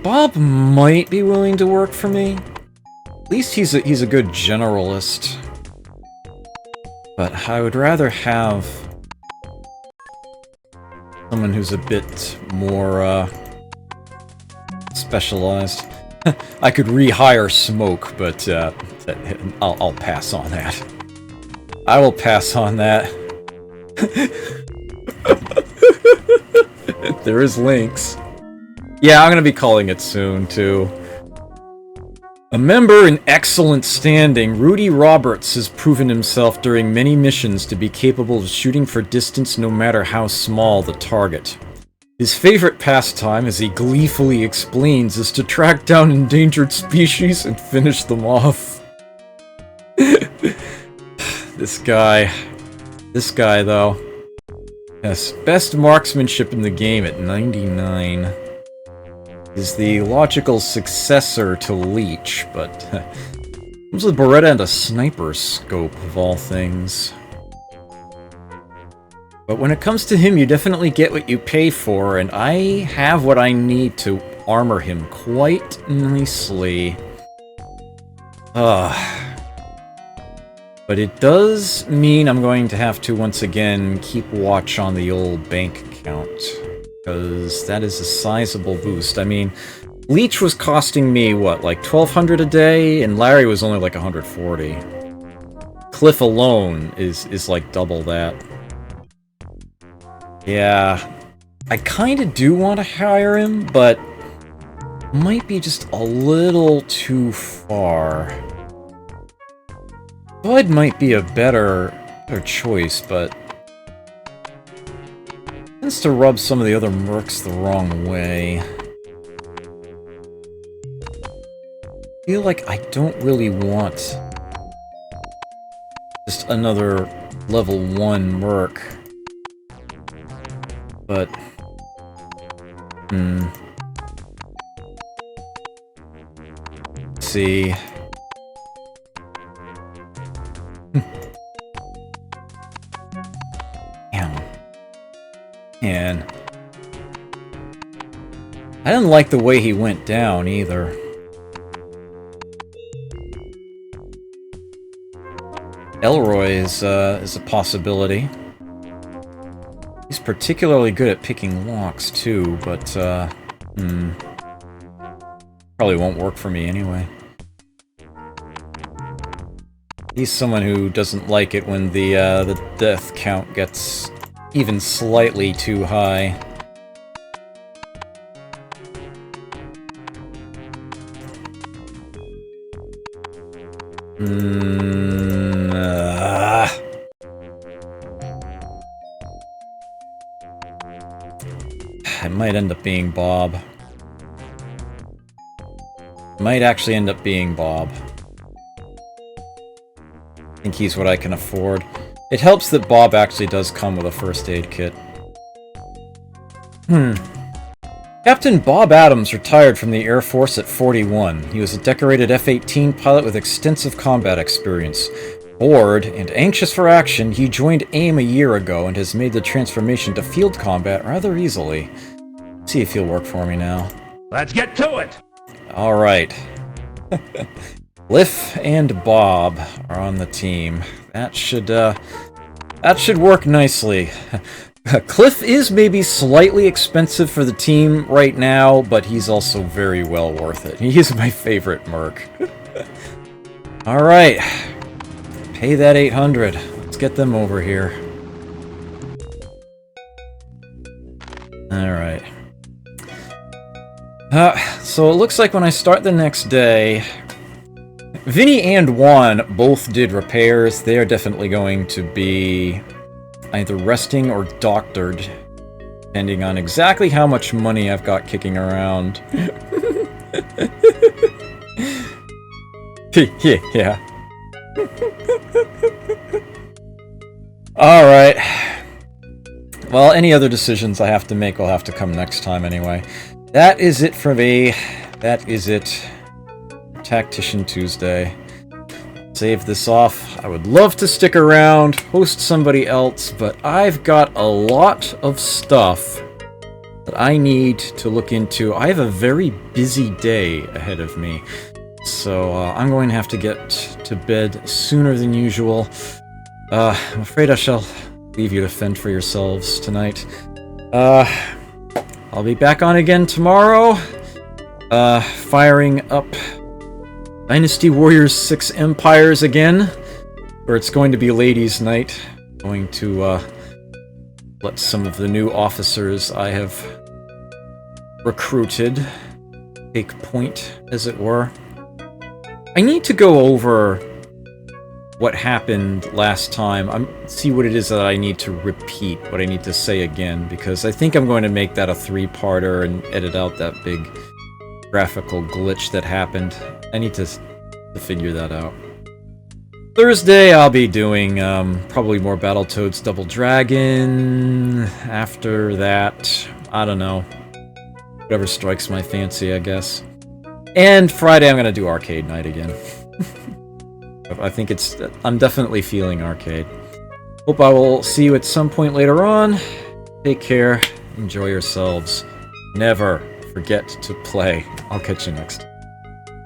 Bob might be willing to work for me. At least he's a good generalist. But I would rather have someone who's a bit more, specialized. I could rehire Smoke, but, I'll pass on that. I will pass on that. There is Lynx. Yeah, I'm gonna be calling it soon, too. A member in excellent standing, Rudy Roberts has proven himself during many missions to be capable of shooting for distance no matter how small the target. His favorite pastime, as he gleefully explains, is to track down endangered species and finish them off. This guy, though. Yes, best marksmanship in the game at 99. Is the logical successor to Leech, but comes with Beretta and a sniper scope, of all things. But when it comes to him, you definitely get what you pay for, and I have what I need to armor him quite nicely. But it does mean I'm going to have to, once again, keep watch on the old bank account. Because that is a sizable boost. I mean, Leech was costing me, what, like 1,200 a day? And Larry was only like 140. Cliff alone is like double that. Yeah, I kind of do want to hire him, but might be just a little too far. Bud might be a better choice, but tends to rub some of the other mercs the wrong way. I feel like I don't really want just another level 1 merc. But let's see. Damn. Man. I didn't like the way he went down either. Elroy is a possibility. He's particularly good at picking locks too, but probably won't work for me anyway. He's someone who doesn't like it when the death count gets even slightly too high. It might end up being Bob. Might actually end up being Bob. I think he's what I can afford. It helps that Bob actually does come with a first aid kit. Captain Bob Adams retired from the Air Force at 41. He was a decorated F-18 pilot with extensive combat experience. Bored and anxious for action, he joined AIM a year ago and has made the transformation to field combat rather easily. Let's see if he'll work for me now. Let's get to it! Alright. Cliff and Bob are on the team. That should work nicely. Cliff is maybe slightly expensive for the team right now, but he's also very well worth it. He is my favorite merc. Alright. Pay that 800. Let's get them over here. Alright. So it looks like when I start the next day, Vinny and Juan both did repairs. They are definitely going to be either resting or doctored, depending on exactly how much money I've got kicking around. Yeah. Alright. Well, any other decisions I have to make will have to come next time anyway. That is it for me. That is it. Tactician Tuesday. Save this off. I would love to stick around, host somebody else, but I've got a lot of stuff that I need to look into. I have a very busy day ahead of me, so I'm going to have to get to bed sooner than usual. I'm afraid I shall leave you to fend for yourselves tonight. I'll be back on again tomorrow. Firing up Dynasty Warriors 6 Empires again, where it's going to be ladies' night. Going to let some of the new officers I have recruited take point, as it were. I need to go over what happened last time. See what it is that I need to repeat, what I need to say again, because I think I'm going to make that a 3-parter and edit out that big graphical glitch that happened. I need to figure that out. Thursday, I'll be doing probably more Battletoads Double Dragon. After that, I don't know. Whatever strikes my fancy, I guess. And Friday, I'm going to do Arcade Night again. I think I'm definitely feeling arcade. Hope I will see you at some point later on. Take care. Enjoy yourselves. Never forget to play. I'll catch you next time.